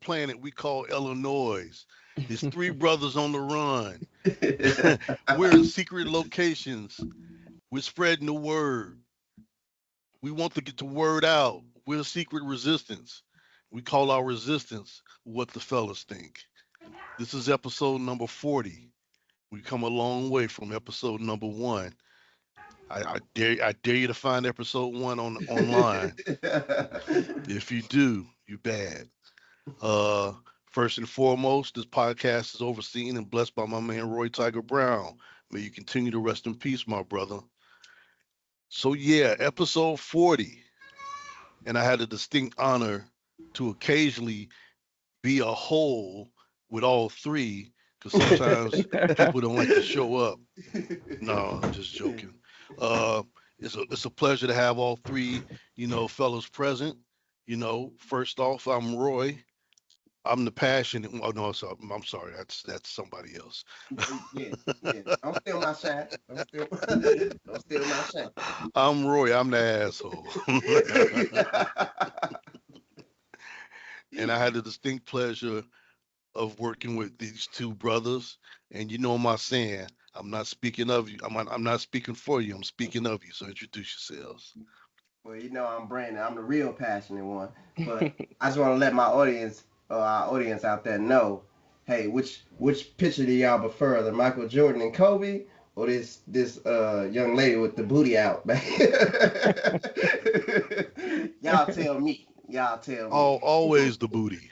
planet we call Illinois. There's three brothers on the run. We're in secret locations. We're spreading the word. We want to get the word out. We're a secret resistance. We call our resistance what the fellas think. This is episode number 40. We come a long way from episode number one. I dare you to find episode one on online. If you do, you bad. Uh, First and foremost, this podcast is overseen and blessed by my man Roy Tiger Brown. May you continue to rest in peace, my brother. So yeah, episode 40, and I had the distinct honor to occasionally be a whole with all three, because sometimes people don't like to show up. No, I'm just joking. Uh, it's a pleasure to have all three, fellows present. First off, I'm Roy. I'm the passionate. Oh no, I'm sorry. That's somebody else. Yeah, yeah. Don't steal my shine. Don't steal my shine. I'm Roy. I'm the asshole. And I had the distinct pleasure of working with these two brothers. And you know my saying. I'm not speaking of you. I'm not speaking for you. I'm speaking of you. So introduce yourselves. Well, I'm Brandon. I'm the real passionate one. But I just want to let my audience, our audience out there, know, hey, which picture do y'all prefer, the Michael Jordan and Kobe, or this young lady with the booty out? Y'all tell me. Y'all tell me. Always the booty.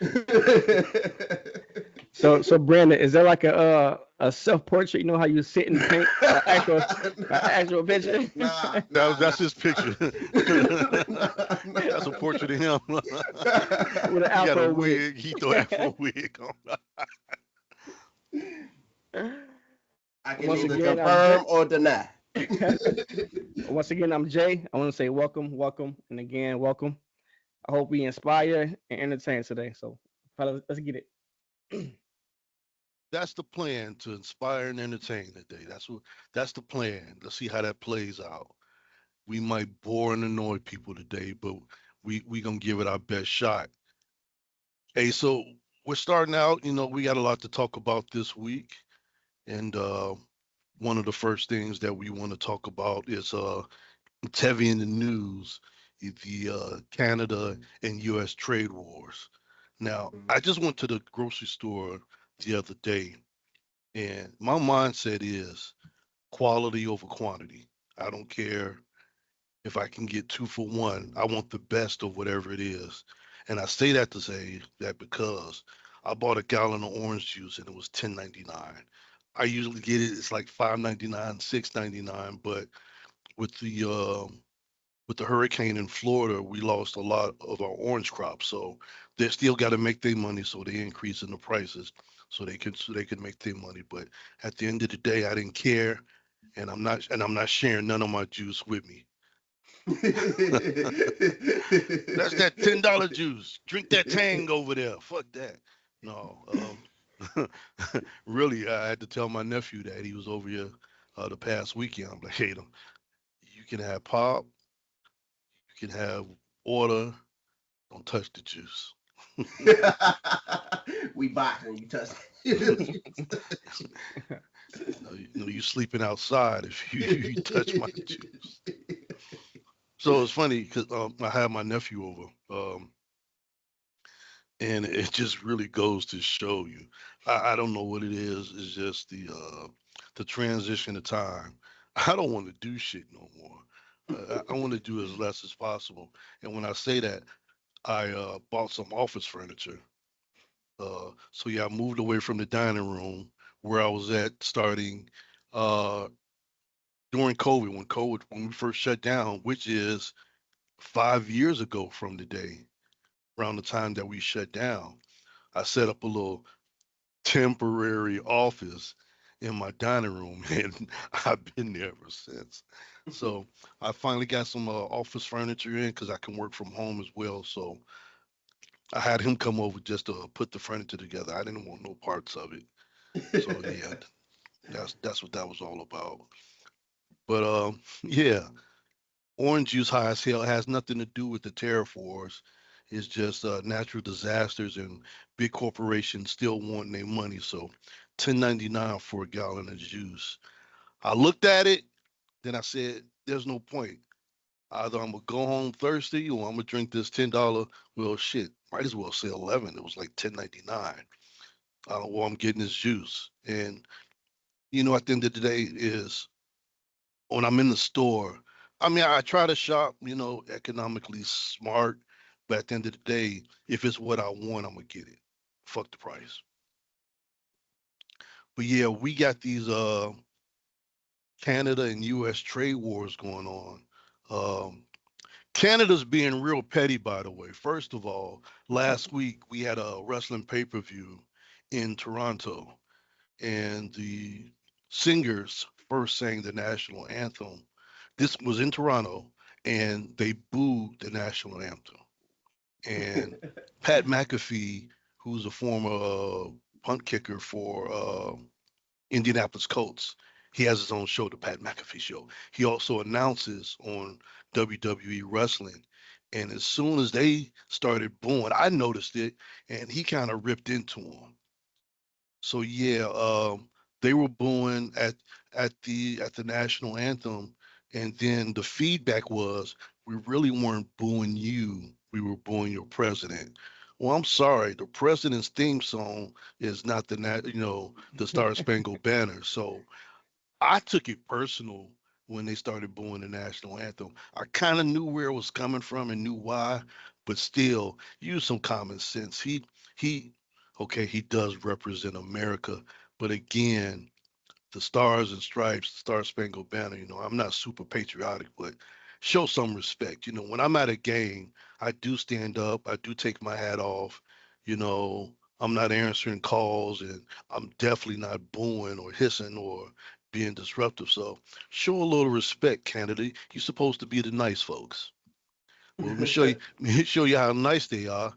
So Brandon, is there like a self portrait? You know how you sit and paint actual picture? Nah, That's his picture. That's a nah. portrait of him. With an He got a afro wig. wig. He throw afro wig on. I can Once neither again, confirm or deny. Once again, I'm Jay. I want to say welcome, and again, welcome. I hope we inspire and entertain today. So, fellas, let's get it. That's the plan, to inspire and entertain today. That's the plan. Let's see how that plays out. We might bore and annoy people today, but we gonna give it our best shot. Hey, so we're starting out. We got a lot to talk about this week, and one of the first things that we want to talk about is it's heavy in the news, the Canada and U.S. trade wars. Now, I just went to the grocery store the other day, and my mindset is quality over quantity. I don't care if I can get two for one. I want the best of whatever it is. And I say that to say that because I bought a gallon of orange juice and it was 10.99. I usually get it, it's like 5.99, 6.99, but with the hurricane in Florida, we lost a lot of our orange crops. So they still got to make their money, so they increasing the prices so they can make their money. But at the end of the day, I didn't care, and I'm not sharing none of my juice with me. That's that $10 juice. Drink that Tang over there. Fuck that. No, really, I had to tell my nephew that he was over here the past weekend. I'm like, hey, you can have pop, you can have water, don't touch the juice. We boxing. You touch. You sleeping outside if you touch my juice. So it's funny because I had my nephew over, and it just really goes to show you. I don't know what it is. It's just the transition of time. I don't want to do shit no more. I want to do as less as possible. And when I say that, I bought some office furniture. So yeah, I moved away from the dining room where I was at starting uh, during COVID, when we first shut down, which is 5 years ago from today, around the time that we shut down. I set up a little temporary office in my dining room, and I've been there ever since. So I finally got some office furniture in because I can work from home as well. So I had him come over just to put the furniture together. I didn't want no parts of it. So yeah, that's what that was all about. But yeah, orange juice high as hell has nothing to do with the tariff wars. It's just natural disasters and big corporations still wanting their money. So 10.99 for a gallon of juice. I looked at it, then I said, there's no point. Either I'm gonna go home thirsty or I'm gonna drink this $10. Well, shit, might as well say 11. It was like 10.99. Well, I'm getting this juice, and at the end of the day is when I'm in the store. I mean, I try to shop, economically smart, but at the end of the day, if it's what I want, I'm gonna get it. Fuck the price. But yeah, we got these Canada and U.S. trade wars going on. Um, Canada's being real petty, by the way. First of all, last week we had a wrestling pay per view in Toronto, and the singers first sang the national anthem. This was in Toronto, and they booed the national anthem. And Pat McAfee, who's a former punt kicker for Indianapolis Colts. He has his own show, the Pat McAfee Show. He also announces on WWE Wrestling. And as soon as they started booing, I noticed it, and he kind of ripped into him. So yeah, they were booing at the national anthem, and then the feedback was, we really weren't booing you, we were booing your president. Well, I'm sorry, the president's theme song is not the Star Spangled Banner. So I took it personal when they started booing the national anthem. I kind of knew where it was coming from and knew why, but still, use some common sense. He, okay, he does represent America, but again, the stars and stripes, the Star Spangled Banner. I'm not super patriotic, but show some respect. When I'm at a game, I do stand up, I do take my hat off. You know, I'm not answering calls, and I'm definitely not booing or hissing or being disruptive. So show a little respect, Canada. You're supposed to be the nice folks. Well, let me show you. Let me show you how nice they are.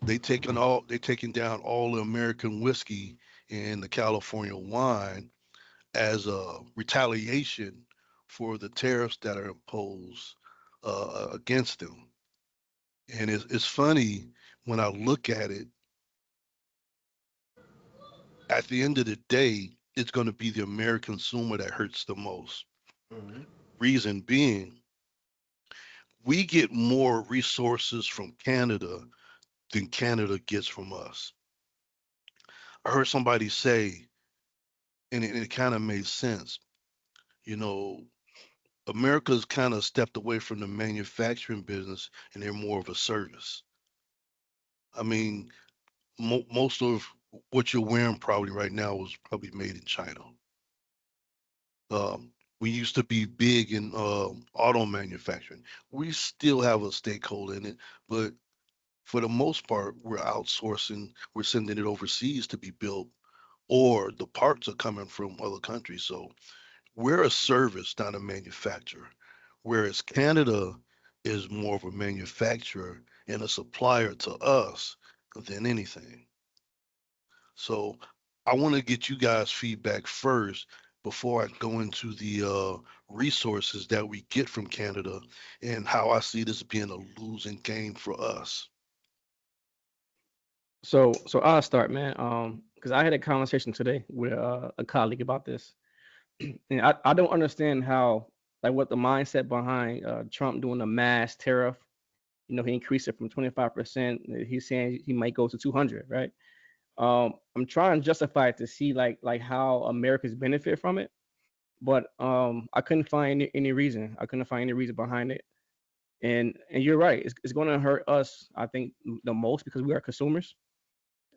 They taking down all the American whiskey and the California wine as a retaliation for the tariffs that are imposed against them. And it's funny when I look at it, at the end of the day, it's going to be the American consumer that hurts the most. Mhm. Reason being, we get more resources from Canada than Canada gets from us. I heard somebody say, and it kind of made sense, you know, America's kind of stepped away from the manufacturing business and they're more of a service. I mean, most of what you're wearing probably right now was probably made in China. Um, we used to be big in auto manufacturing. We still have a stakeholder in it, but for the most part, we're outsourcing, we're sending it overseas to be built, or the parts are coming from other countries. So we're a service, not a manufacturer. Whereas Canada is more of a manufacturer and a supplier to us than anything. So I want to get you guys feedback first before I go into the resources that we get from Canada and how I see this being a losing game for us. So I'll start, man. Because I had a conversation today with a colleague about this, and I don't understand how, like, what the mindset behind Trump doing a mass tariff. He increased it from 25%. He's saying he might go to 200, right? I'm trying to justify it to see like how Americans benefit from it, but I couldn't find any reason. I couldn't find any reason behind it. And you're right. It's going to hurt us, I think, the most because we are consumers.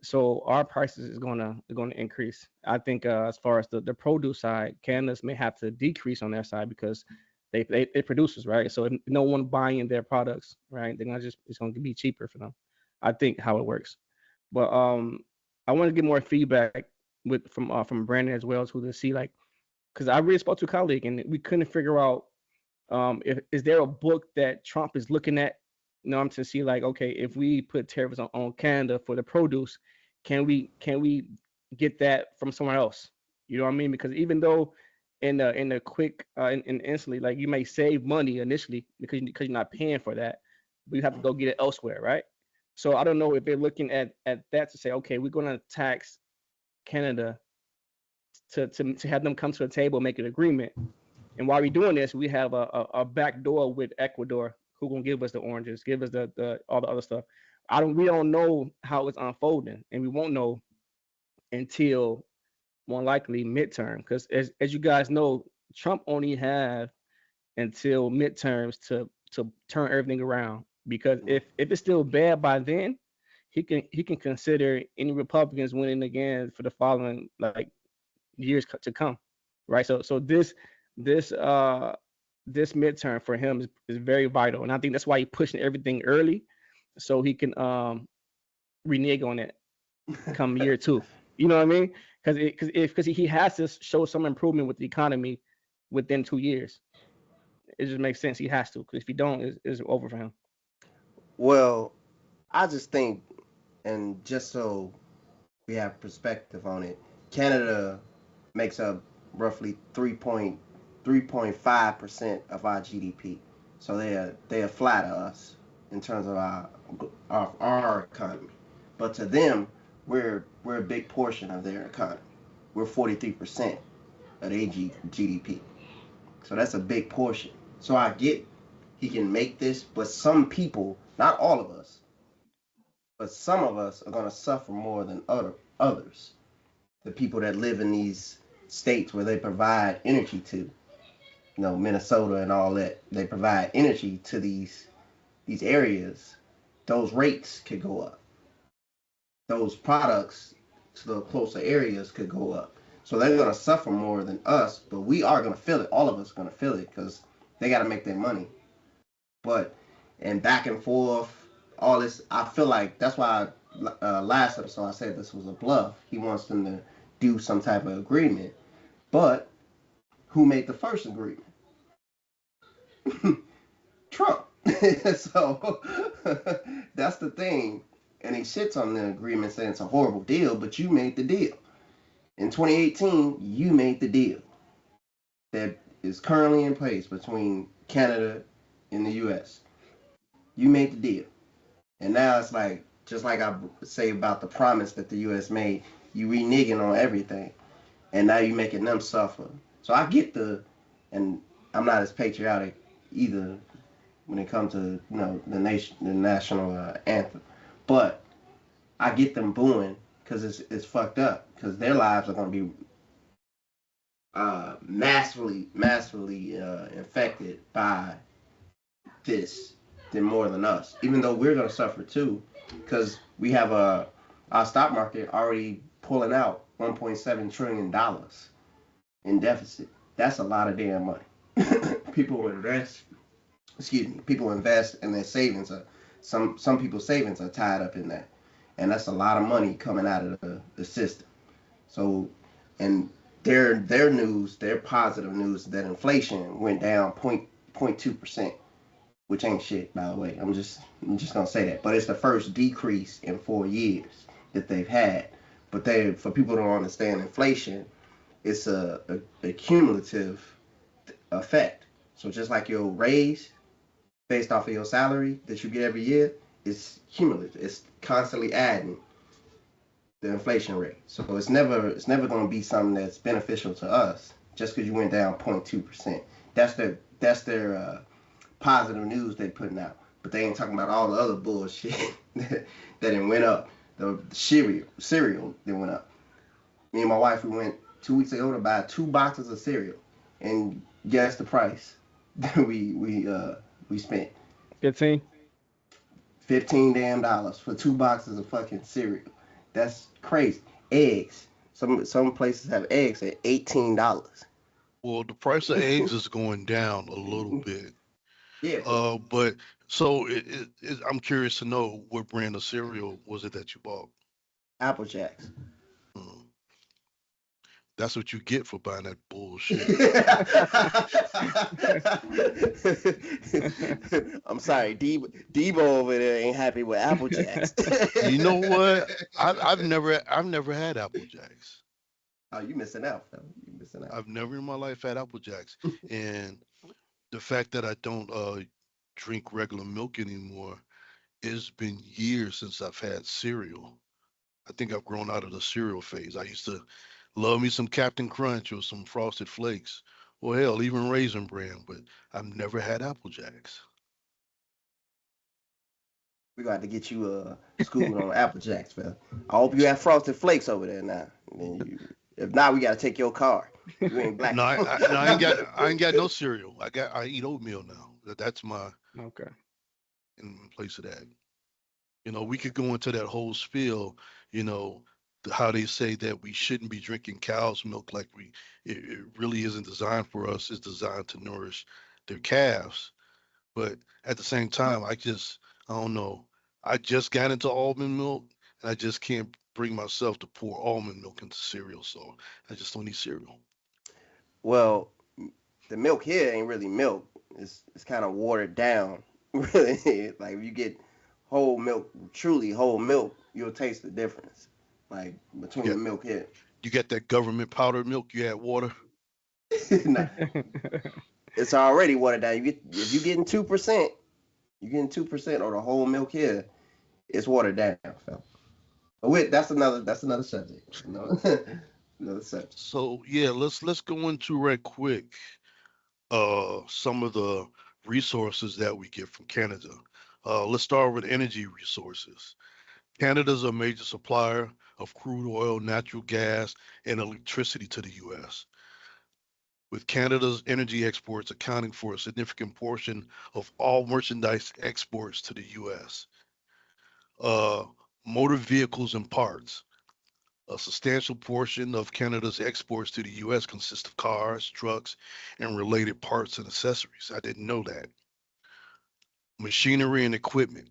So our prices is going to increase. I think as far as the produce side, Canada's may have to decrease on their side because they producers, right? So if no one buying their products, right, they're gonna just it's going to be cheaper for them. I think how it works. But I want to get more feedback from Brandon as well to see like because I really spoke to a colleague and we couldn't figure out if is there a book that Trump is looking at, I'm to see like, okay, if we put tariffs on Canada for the produce, can we get that from somewhere else? You know what I mean? Because even though in the quick and instantly, like you may save money initially because you're not paying for that, but you have to go get it elsewhere, right? So I don't know if they're looking at that to say, okay, we're going to tax Canada to have them come to the table, make an agreement. And while we're doing this, we have a back door with Ecuador who gonna give us the oranges, give us the all the other stuff. We don't know how it's unfolding, and we won't know until more likely midterm. Because as you guys know, Trump only have until midterms to turn everything around. Because if it's still bad by then, he can consider any Republicans winning again for the following like years to come, right? So this this midterm for him is very vital, and I think that's why he's pushing everything early, so he can renege on it come year two. You know what I mean? Because he has to show some improvement with the economy within 2 years. It just makes sense. He has to, because if he don't, it's over for him. Well, I just think, and just so we have perspective on it, Canada makes up roughly 3.5% of our GDP. So they are flat to us in terms of our economy. But to them, we're a big portion of their economy. We're 43% of their GDP. So that's a big portion. So I get he can make this, but some people, not all of us, but some of us are going to suffer more than others. The people that live in these states where they provide energy to, Minnesota and all that, they provide energy to these areas. Those rates could go up. Those products to the closer areas could go up. So they're going to suffer more than us, but we are going to feel it. All of us are going to feel it because they got to make their money. But and back and forth, all this. I feel like that's why last episode I said this was a bluff. He wants them to do some type of agreement. But who made the first agreement? Trump. So that's the thing. And he sits on the agreement saying it's a horrible deal, but you made the deal. In 2018, you made the deal that is currently in place between Canada and the US. You made the deal. And now it's like, just like I say about the promise that the U.S. made, you reneging on everything, and now you making them suffer. So I get and I'm not as patriotic either when it comes to the national anthem, but I get them booing because it's fucked up because their lives are gonna be massively infected by this than more than us. Even though we're gonna suffer too, because we have our stock market already pulling out $1.7 trillion in deficit. That's a lot of damn money. People invest. Excuse me. People invest, and their savings are some people's savings are tied up in that, and that's a lot of money coming out of the system. So, and their news, their positive news, that inflation went down 0.2%, which ain't shit, by the way. I'm just gonna say that. But it's the first decrease in 4 years that they've had. But for people who don't understand inflation, it's a cumulative effect. So just like your raise based off of your salary that you get every year, it's cumulative. It's constantly adding the inflation rate. So it's never gonna be something that's beneficial to us just because you went down 0.2%. That's their positive news they putting out, but they ain't talking about all the other bullshit that it went up. The cereal that went up. Me and my wife, we went 2 weeks ago to buy 2 boxes of cereal, and guess the price that we spent 15. $15 for 2 boxes of fucking cereal. That's crazy. Eggs. Some places have eggs at $18. Well, the price of eggs is going down a little bit. Yeah, But so I'm curious to know what brand of cereal was it that you bought? Apple Jacks. Hmm. That's what you get for buying that bullshit. I'm sorry, Debo over there ain't happy with Apple Jacks. You know what? I've never had Apple Jacks. Oh, you missing out, fella. You missing out. I've never in my life had Apple Jacks, and the fact that I don't drink regular milk anymore, It's been years since I've had cereal. I think I've grown out of the cereal phase. I used to love me some Captain Crunch or some Frosted Flakes, or hell, even Raisin Bran, but I've never had Apple Jacks. We got to get you schooled on Apple Jacks, fella. I hope you have Frosted Flakes over there now. If not, we got to take your car. You ain't black. No, no, I ain't got no cereal. I eat oatmeal now. That's my Okay. in place of that. We could go into that whole spiel, you know, how they say that we shouldn't be drinking cow's milk like it really isn't designed for us. It's designed to nourish their calves. But at the same time, I don't know. I just got into almond milk and I just can't bring myself to pour almond milk into cereal. So I just don't eat cereal. Well, the milk here ain't really milk. It's kind of watered down. Really, like if you get whole milk, truly whole milk, you'll taste the difference. Like You between the got milk here. you got that government powdered milk, you add water. Nah, it's already watered down. If you getting 2%, you getting 2% or the whole milk here, it's watered down, fella. But that's another subject. Another subject. So yeah, let's go into right quick some of the resources that we get from Canada. Let's start with energy resources. Canada's a major supplier of crude oil, natural gas, and electricity to the US, with Canada's energy exports accounting for a significant portion of all merchandise exports to the US. Uh, Motor vehicles and parts. A substantial portion of Canada's exports to the US consist of cars, trucks, and related parts and accessories. I didn't know that. Machinery and equipment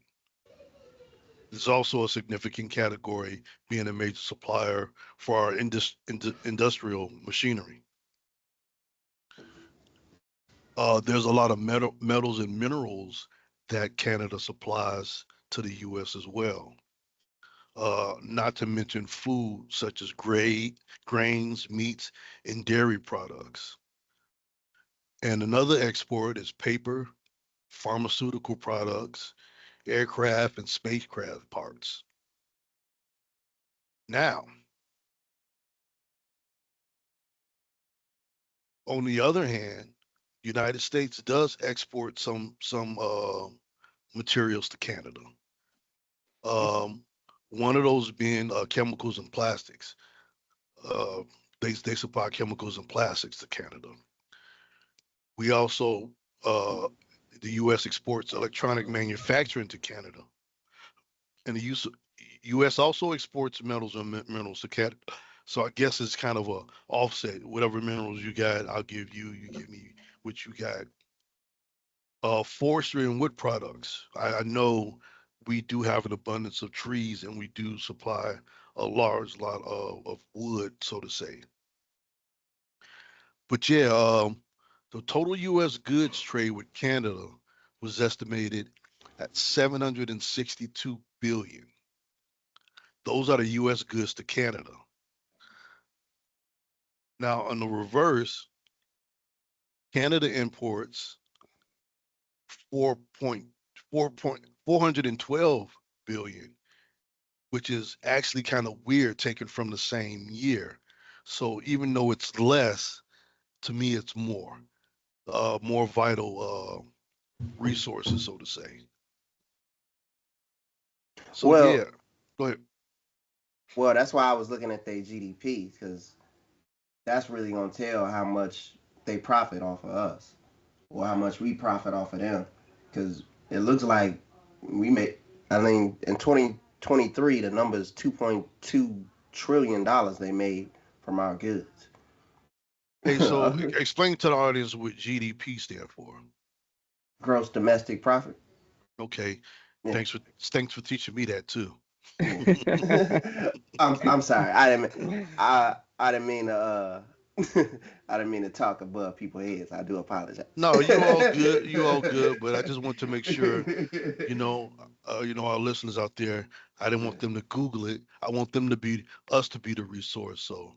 is also a significant category, being a major supplier for our industrial machinery. There's a lot of metals and minerals that Canada supplies to the US as well. Not to mention food such as grains, meats, and dairy products. And another export is paper, pharmaceutical products, aircraft, and spacecraft parts. Now, on the other hand, United States does export some materials to Canada. Um, One of those being chemicals and plastics. Uh, they supply chemicals and plastics to Canada. We also the U.S. exports electronic manufacturing to Canada, and U.S. also exports metals and minerals to Canada. So I guess it's kind of a offset. Whatever minerals you got, I'll give you. You give me what you got. Forestry and wood products. I know we do have an abundance of trees, and we do supply a large lot of wood, so to say. But yeah, the total U.S. goods trade with Canada was estimated at 762 billion. Those are the U.S. goods to Canada. Now, on the reverse, Canada imports 4.412 billion, which is actually kind of weird taken from the same year. So even though it's less, to me it's more vital resources, so to say. So Well, yeah, go ahead. well, that's why I was looking at their GDP because that's really gonna tell how much they profit off of us or how much we profit off of them. Because it looks like we made. I mean, in 2023, the number is 2.2 trillion dollars they made from our goods. Hey, so explain to the audience what GDP stand for. Gross domestic profit. Okay, Yeah, thanks for teaching me that too. yeah. I'm sorry. I didn't mean to I didn't mean to talk above people's heads. I do apologize. No, you all good, but I just want to make sure, you know, our listeners out there, I didn't want them to Google it. I want them to be us to be the resource. So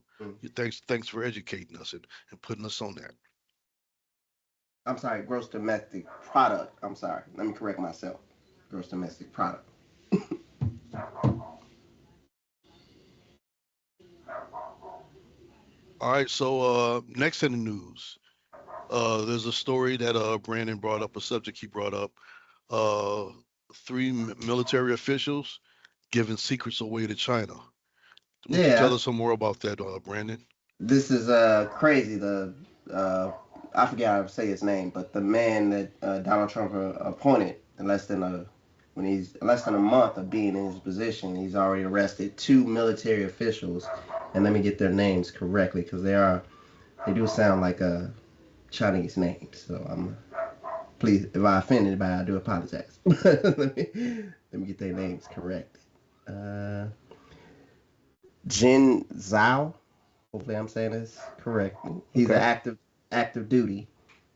thanks for educating us and putting us on that. I'm sorry, gross domestic product. I'm sorry. Let me correct myself. gross domestic product. All right, so next in the news, there's a story that Brandon brought up, a subject he brought up. Uh, three military officials giving secrets away to China. Would you tell Yeah, us some more about that, Brandon? this is crazy. The uh, I forget how to say his name, but the man that Donald Trump appointed in less than a when he's less than a month of being in his position, he's already arrested two military officials. And let me get their names correctly because they do sound like Chinese names. So I'm please if I offend anybody, I do apologize. Let me get their names correct. Uh, Jin Zhao. Hopefully, I'm saying this correctly. He's an Okay. active duty.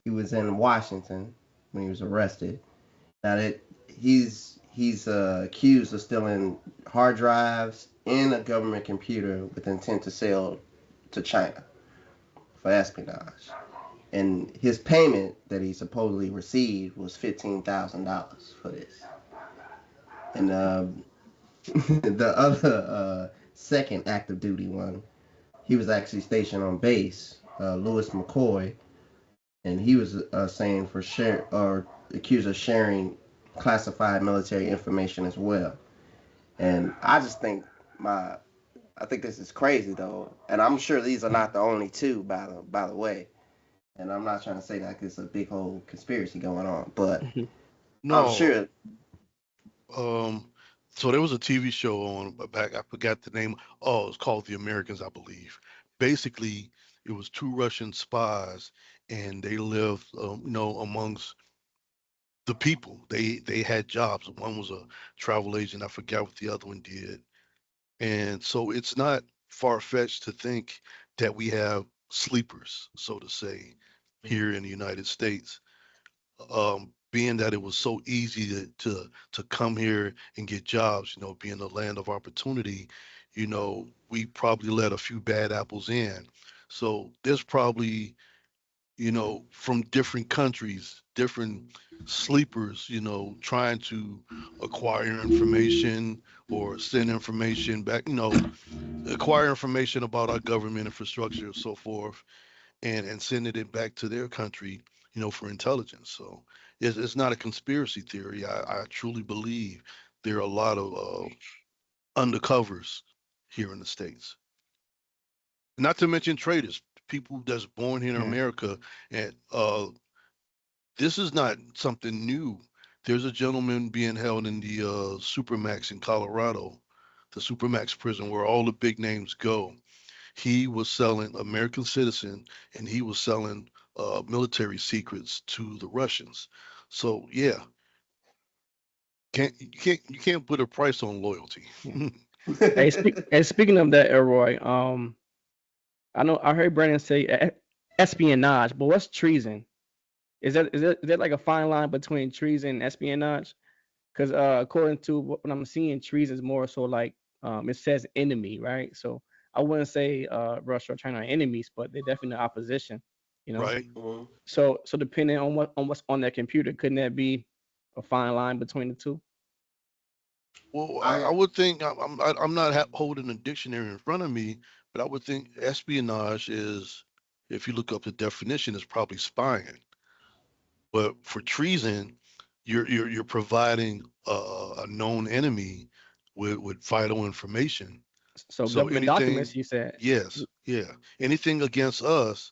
He was in Washington when he was arrested. Now that he's accused of stealing hard drives and a government computer with intent to sell to China for espionage. And his payment that he supposedly received was $15,000 for this. And the other second active duty one, he was actually stationed on base, Lewis McCoy, and he was saying for share or accused of sharing classified military information as well. And I just think my I think this is crazy though, and I'm sure these are not the only two by the way. And I'm not trying to say like it's a big whole conspiracy going on, but Mhm. I'm No. sure. Um, so there was a TV show on back. I forgot the name. Oh, it's called The Americans, I believe. Basically, it was two Russian spies, and they lived, amongst the people. They had jobs. One was a travel agent. I forgot what the other one did. And so it's not far-fetched to think that we have sleepers, so to say, here in the United States. Being that it was so easy to come here and get jobs, being the land of opportunity, we probably let a few bad apples in. So there's probably, from different countries, different sleepers, trying to acquire information or send information back, acquire information about our government infrastructure and so forth, and sending it back to their country, for intelligence. So it's not a conspiracy theory. I truly believe there are a lot of undercovers here in the States. Not to mention traitors, people that's born here in Yeah. America. And this is not something new. There's a gentleman being held in the Supermax in Colorado, the Supermax prison where all the big names go. He was selling American citizen, and he was selling military secrets to the Russians. So yeah, you can't put a price on loyalty. Yeah. Hey, speaking of that, Elroy, I know I heard Brandon say espionage, but what's treason? Is that like a fine line between treason and espionage? Because according to what I'm seeing, treason is more so like it says enemy, right? So I wouldn't say Russia or China are enemies, but they're definitely opposition, you know. Right. Mhm. So depending on what's on that computer, couldn't that be a fine line between the two? Well, I I would think I'm not holding a dictionary in front of me, but I would think espionage is, if you look up the definition, is probably spying. But for treason, you're providing a known enemy with vital information. So So government documents, anything, you said. yes, yeah, anything against us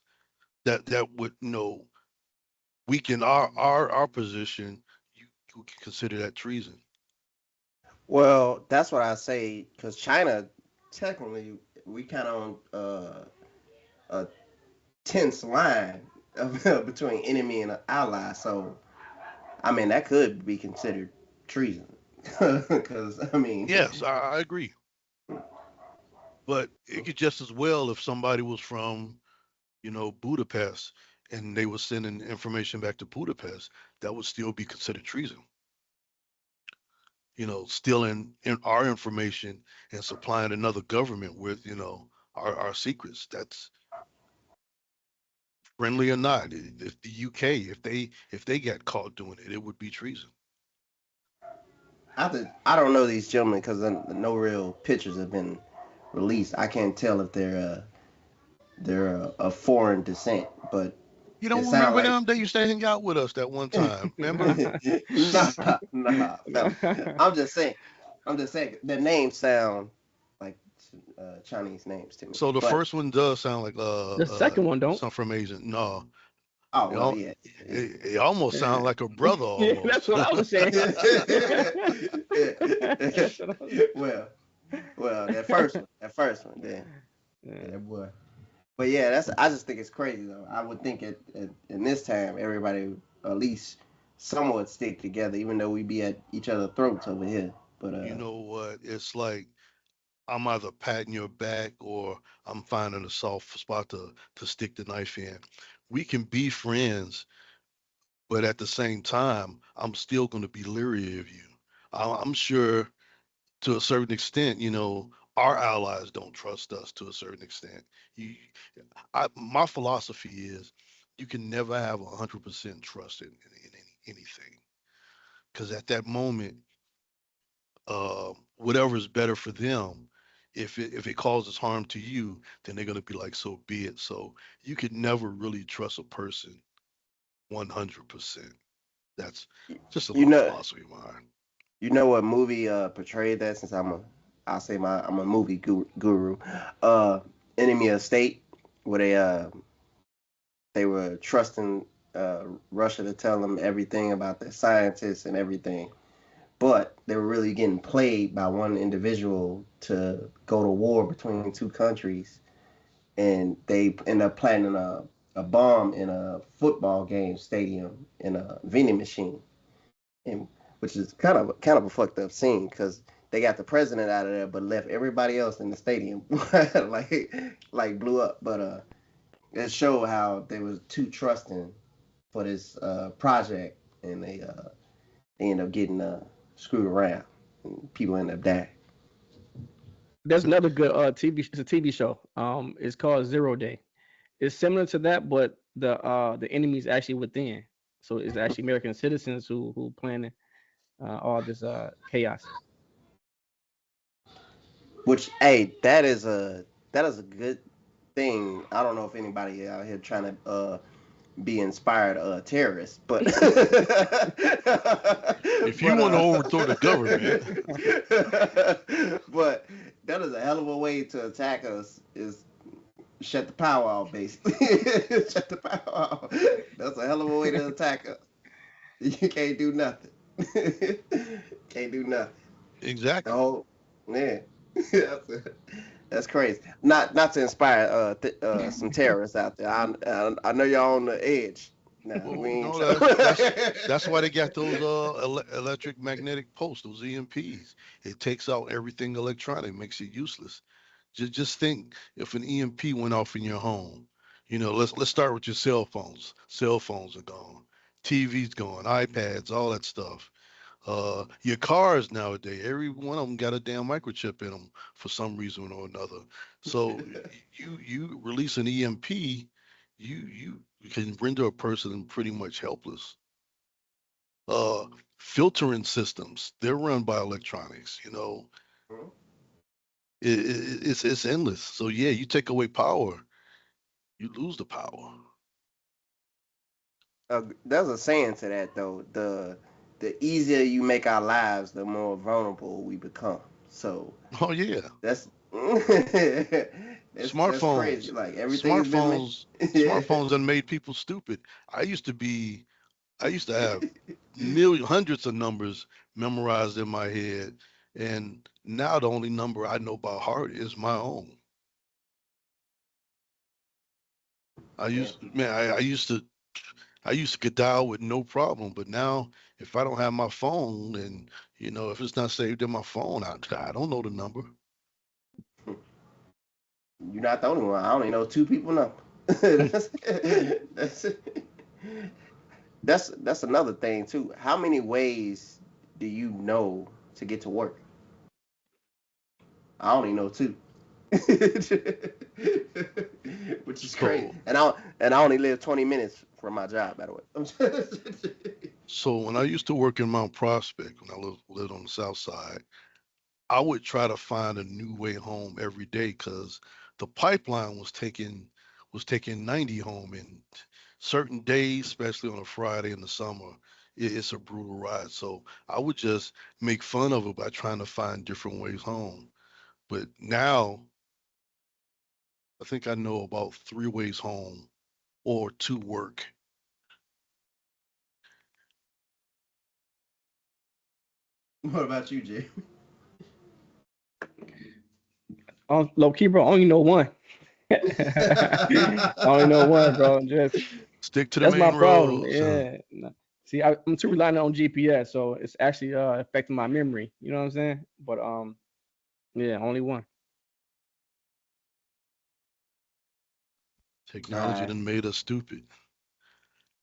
that would, weaken our position, you can consider that treason. well, that's what I say because China, technically, we kind of on a tense line of, between enemy and ally. So I mean, that could be considered treason. Because I mean, Yes, I agree. But it could just as well if somebody was from, Budapest, and they were sending information back to Budapest, that would still be considered treason. Stealing our information and supplying another government with, our secrets. That's friendly or not. If the UK, if they got caught doing it, it would be treason. I don't know these gentlemen because no real pictures have been released. I can't tell if they're of foreign descent, but You it don't sounds remember like them? They used to hang out with us that one time. Remember? nah, fella. I'm just saying, the names sound like Chinese names to me. So the But first one does sound like The second one don't. some from Asian. No, oh it, well, al- yeah. it almost sounds like a brother Yeah, that's almost. what I was saying. That's what I was. well, that first one, then Yeah. that boy. But yeah, I just think it's crazy though. I would think in this time everybody would at least somewhat stick together, even though we be at each other's throats over here. But You know what? It's like I'm either patting your back or I'm finding a soft spot to stick the knife in. We can be friends, but at the same time, I'm still going to be leery of you. I'm sure to a certain extent, our allies don't trust us to a certain extent. You, my philosophy is you can never have 100% trust in anything because at that moment, whatever is better for them, if it causes harm to you, then they're gonna be like, so be it. So you could never really trust a person 100%. That's just a you little know, philosophy of mine. you know what movie portrayed that? Since I'll say I'm a movie guru. Uh, Enemy of State, where they were trusting Russia to tell them everything about their scientists and everything, but they were really getting played by one individual to go to war between two countries, and they end up planting a bomb in a football game stadium in a vending machine, and which is kind of a fucked up scene because they got the president out of there but left everybody else in the stadium like blew up. But it showed how they was too trusting for this project, and they end up getting screwed around, and people end up dying. There's another good TV. It's a TV show. It's called Zero Day. It's similar to that, but the enemy's actually within. So it's actually American citizens who planning all this chaos. Which, hey, that is a good thing. I don't know if anybody out here trying to be inspired terrorists, but If you but want to overthrow the government, but that is a hell of a way to attack us. Is shut the power off, basically. Shut the power off. That's a hell of a way to attack us. You can't do nothing. Can't do nothing. exactly. Oh, man. that's, that's crazy. Not to inspire some terrorists out there. I know y'all on the edge. Nah, we Well, ain't no, trying. that's why they got those electric magnetic pulse, those EMPs. It takes out everything electronic, makes it useless. Just think if an EMP went off in your home. Let's start with your cell phones. Cell phones are gone. TV's gone. iPads, all that stuff. Your cars nowadays, every one of them got a damn microchip in them for some reason or another. So you release an EMP, you can render a person pretty much helpless. Uh, Filtering systems, they're run by electronics. It's endless. So yeah, you take away power, you lose the power. There's a saying to that though. The easier you make our lives, the more vulnerable we become. So Oh yeah, that's that's crazy. smartphones, Like everything has been made. smartphones, smartphones done made people stupid. I used to be I used to have hundreds of numbers memorized in my head, and now the only number I know by heart is my own. Yeah. I used to get dial with no problem, but now if I don't have my phone, and if it's not saved in my phone, I don't know the number. You're not the only one. I only know two people know. that's, that's that's another thing too. How many ways do you know to get to work? I only know two. Which is crazy. So And I only live 20 minutes from my job, by the way. So when I used to work in Mount Prospect, when I lived on the south side, I would try to find a new way home every day because the pipeline was taking 90 home, and certain days, especially on a Friday in the summer, it's a brutal ride. So I would just make fun of it by trying to find different ways home. But now I think I know about three ways home or to work. What about you, Jay? Low key, bro. I only know one. I only know one, bro. Just Stick to the that's my main problem. roads. Yeah. See, I'm too reliant on GPS, so it's actually affecting my memory. You know what I'm saying? But yeah, only one. All Technology right. done made us stupid.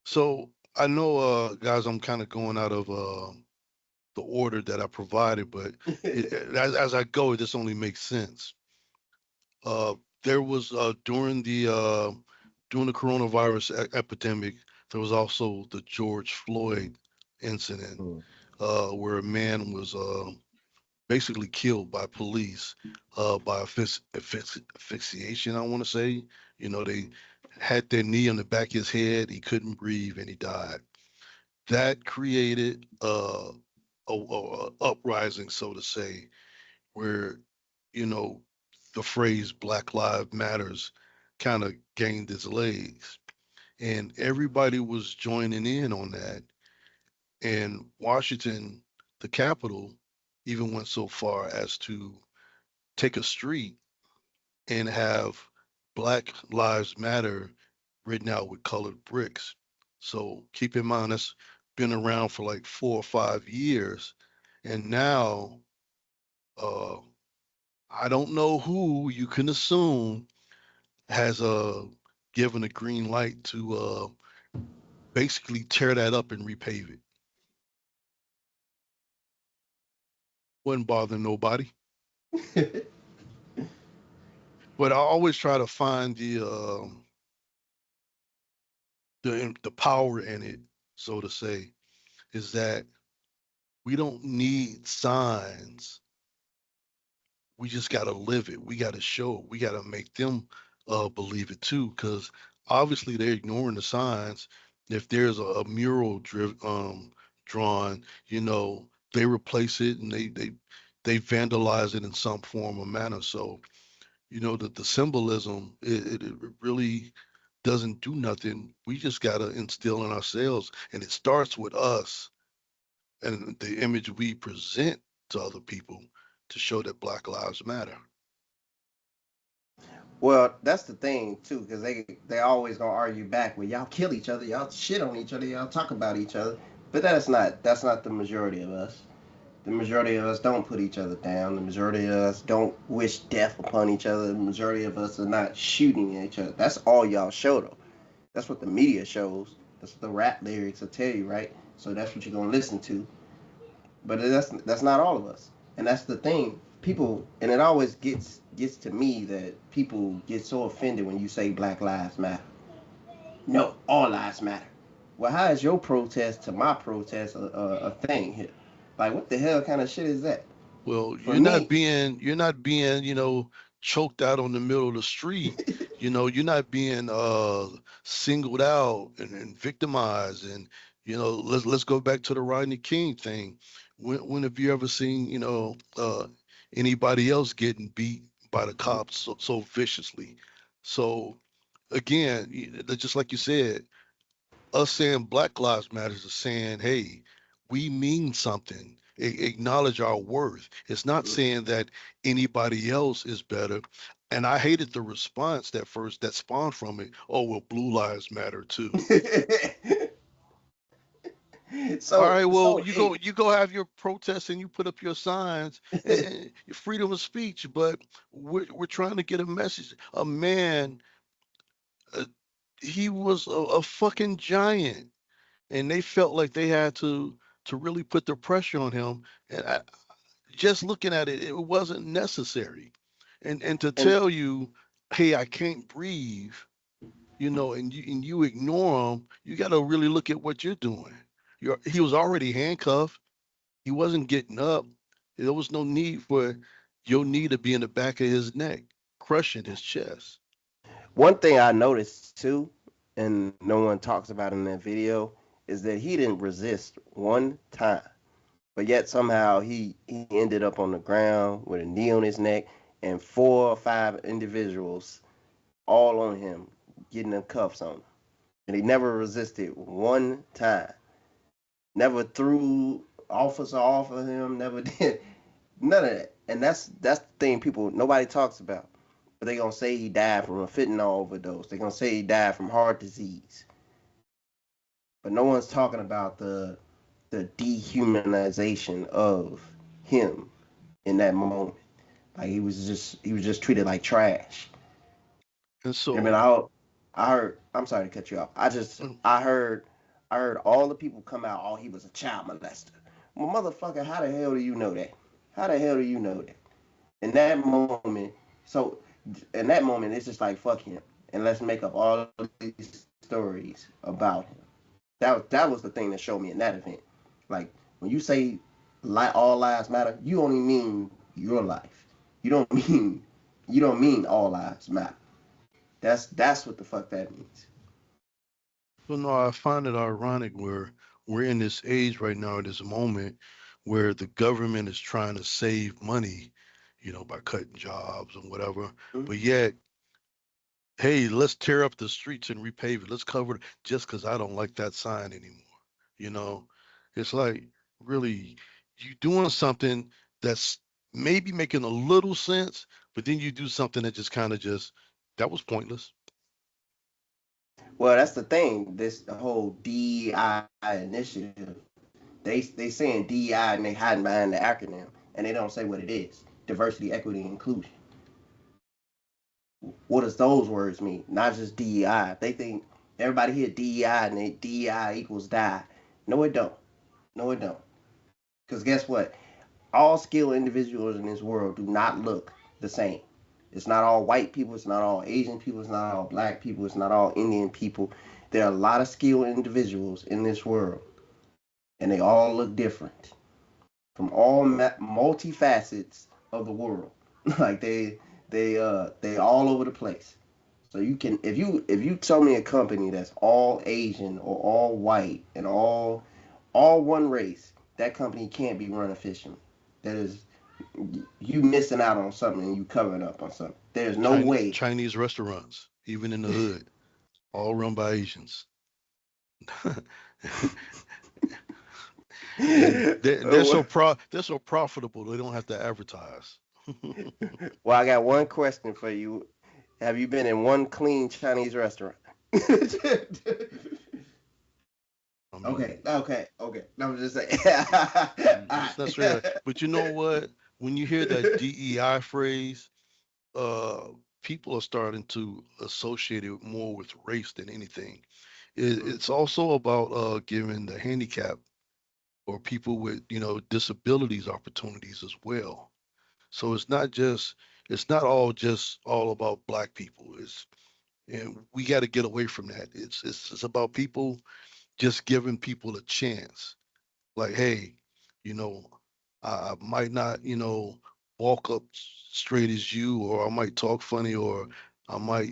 So I know, guys, I'm kind of going out of the order that I provided, but as I go, this only makes sense. Uh, there was during the coronavirus epidemic, there was also the George Floyd incident, Mm. where a man was basically killed by police, by asphyxiation. I want to say, they had their knee on the back of his head. He couldn't breathe, and he died. That created a uprising, so to say, where you know the phrase Black Lives Matters kind of gained its legs, and everybody was joining in on that. And Washington, the capital, even went so far as to take a street and have Black Lives Matter written out with colored bricks. So keep in mind that's been around for like 4 or 5 years, and now uh, I don't know who you can assume has given a green light to basically tear that up and repave it. Wouldn't bother nobody, but I always try to find the power in it, so to say, is that we don't need signs. We just got to live it. We got to show it. We got to make them believe it too, because obviously they're ignoring the signs. If there's a mural drawn, they replace it and they vandalize it in some form or manner. So that the symbolism, it really doesn't do nothing. We just got to instill in ourselves, and it starts with us and the image we present to other people to show that Black Lives Matter. Well, that's the thing too, because they always gonna argue back. Well, y'all kill each other, y'all shit on each other, y'all talk about each other. But that's not the majority of us. The majority of us don't put each other down. The majority of us don't wish death upon each other. The majority of us are not shooting at each other. That's all y'all show though. That's what the media shows. That's what the rap lyrics will tell you, right? So that's what you're gonna listen to. But that's not all of us, and that's the thing. People, and it always gets to me that people get so offended when you say Black Lives Matter. No, all lives matter. Well, how is your protest to my protest a thing here? Like, what the hell kind of shit is that? Well, For you're not me, being you're not being choked out on the middle of the street. You're not being singled out and victimized. And let's go back to the Rodney King thing. When have you ever seen anybody else getting beat by the cops so viciously? So again, just like you said, us saying Black Lives Matters is saying, hey, we mean something. Acknowledge our worth. It's not saying that anybody else is better. And I hated the response that spawned from it. Oh well, Blue Lives Matter too. All so right, well, so you go it, you go have your protests and you put up your signs and your freedom of speech, but we're trying to get a message. A man, uh, he was a fucking giant, and they felt like they had to really put the pressure on him. And just looking at it, it wasn't necessary. And to and tell you, hey, I can't breathe, and you ignore them, you got to really look at what you're doing. He was already handcuffed. He wasn't getting up. There was no need for your knee to be in the back of his neck, crushing his chest. One thing I noticed too, and no one talks about in that video, is that he didn't resist one time. But yet somehow he ended up on the ground with a knee on his neck and 4 or 5 individuals all on him, getting the cuffs on him. And he never resisted one time. Never threw officer off of him, never did none of that. And that's the thing people nobody talks about. But they gonna say he died from a fentanyl overdose. They gonna say he died from heart disease. But no one's talking about the dehumanization of him in that moment. Like he was just treated like trash. And I mean, so, I heard. I'm sorry to cut you off. mm, I heard all the people come out. Oh, he was a child molester. Well, motherfucker, how the hell do you know that? How the hell do you know that? In that moment, so in that moment, it's just like fuck him, and let's make up all these stories about him. That was the thing that showed me in that event. Like when you say all lives matter, you only mean your life. You don't mean you don't mean all lives matter. That's what the fuck that means. so no, I find it ironic where we're in this age right now, at this moment, where the government is trying to save money, by cutting jobs and whatever. Mhm. But yet, hey, let's tear up the streets and repave it. Let's cover it just because I don't like that sign anymore. You know, it's like really you doing something that's maybe making a little sense, but then you do something that just kind of just that was pointless. Well, that's the thing. This whole DEI initiative, they saying DEI and they hiding behind the acronym, and they don't say what it is. Diversity, equity, inclusion. What does those words mean? Not just DEI. They think everybody hear DEI and they DEI equals die. No, it don't. No, it don't. Because guess what? All skilled individuals in this world do not look the same. It's not all white people. It's not all Asian people. It's not all black people. It's not all Indian people. There are a lot of skilled individuals in this world, and they all look different from all multifacets of the world. Like they all over the place. So you can if you tell me a company that's all Asian or all white and all one race, that company can't be run efficiently. That is you missing out on something and you covering up on something. There's no way. Chinese restaurants, even in the hood, all run by Asians. And they're so profitable they don't have to advertise. Well, I got one question for you. Have you been in one clean Chinese restaurant? I Okay, mean, okay, okay. No, I'm just saying. it's necessarily, but you know what? When you hear that DEI phrase, uh, people are starting to associate it more with race than anything. It's also about giving the handicap or people with disabilities opportunities as well. So it's not all about black people. And we got to get away from that. It's about people just giving people a chance. Like, hey, you know, I might not, walk up straight as you, or I might talk funny, or I might,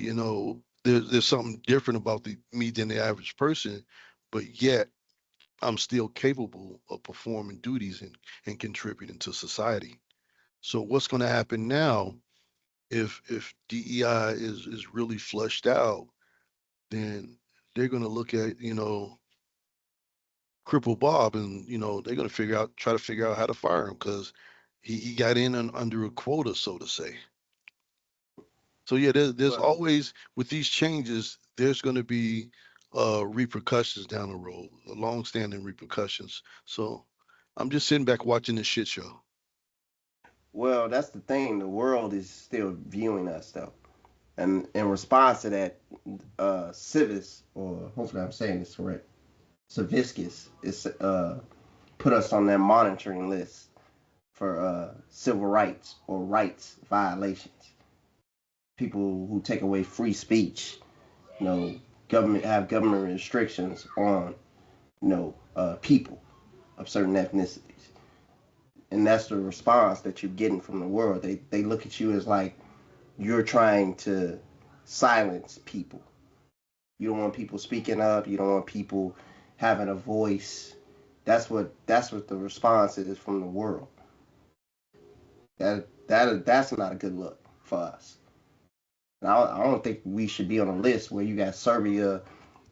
there's something different about me than the average person, but yet I'm still capable of performing duties and contributing to society. So what's going to happen now if DEI is really flushed out, then they're going to look at, Cripple Bob, and they're gonna try to figure out how to fire him because he got in under a quota, so to say. So yeah, there's Well, always with these changes, there's gonna be repercussions down the road, long-standing repercussions. So I'm just sitting back watching this shit show. well, that's the thing. The world is still viewing us though, and in response to that, Civis, or hopefully I'm saying this correct, Civiscus is put us on their monitoring list for civil rights or rights violations. People who take away free speech, you know, government restrictions on people of certain ethnicities, and that's the response that you're getting from the world. They look at you as like you're trying to silence people. You don't want people speaking up. You don't want people having a voice. That's what the response is from the world. That's not a good look for us. And I don't think we should be on a list where you got Serbia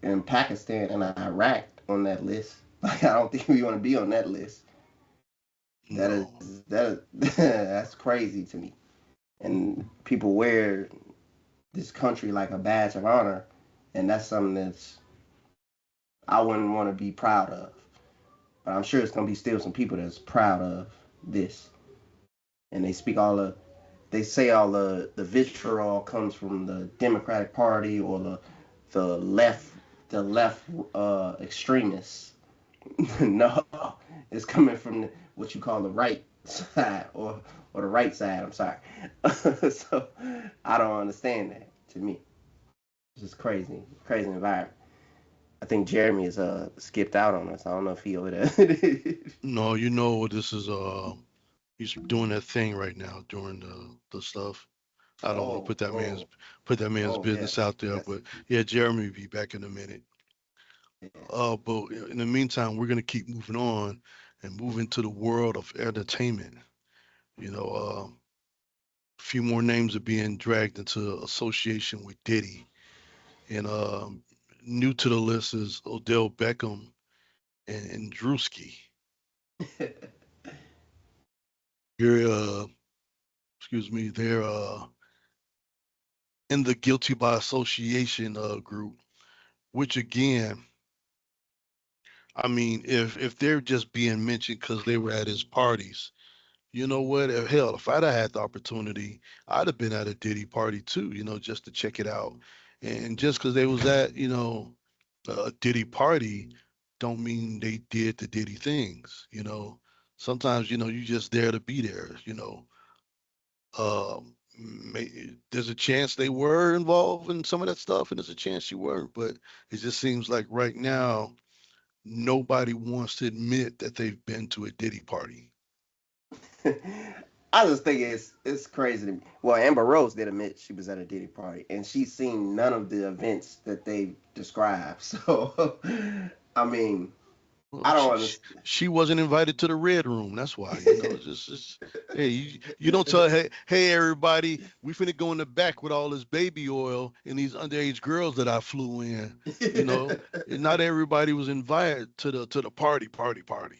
and Pakistan and Iraq on that list. Like I don't think we want to be on that list. No. That's crazy to me. And people wear this country like a badge of honor, and that's something that's I wouldn't want to be proud of. But I'm sure it's gonna be still some people that's proud of this, and they say all the vitriol comes from the Democratic Party or the left the left extremists. No, it's coming from what you call the right side or the right side. I'm sorry. So I don't understand that. To me, it's just crazy, crazy environment. I think Jeremy is skipped out on us. I don't know if he over there. No, this is he's doing that thing right now during the stuff. I don't want to Oh, oh, put that man's oh, business yes, out there, yes, but yeah, Jeremy will be back in a minute. yes. But in the meantime, we're gonna keep moving on and move into the world of entertainment. You know, a few more names are being dragged into association with Diddy, and new to the list is Odell Beckham and Drewski. They're excuse me, they're in the guilty by association group, which again, I mean, if they're just being mentioned because they were at his parties, you know what? Hell, if I'd have had the opportunity, I'd have been at a Diddy party too, just to check it out. And just because they was at, a Diddy party, don't mean they did the Diddy things. Sometimes, you just there to be there. There's a chance they were involved in some of that stuff, and there's a chance you weren't. But it just seems like right now, nobody wants to admit that they've been to a Diddy party. I just think it's crazy to me. Well, Amber Rose did admit she was at a Diddy party, and she's seen none of the events that they described. So, I mean, Well, I don't understand. she wasn't invited to the red room. That's why, hey, you don't tell, hey, everybody, we finna go in the back with all this baby oil and these underage girls that I flew in. You know, and not everybody was invited to the party.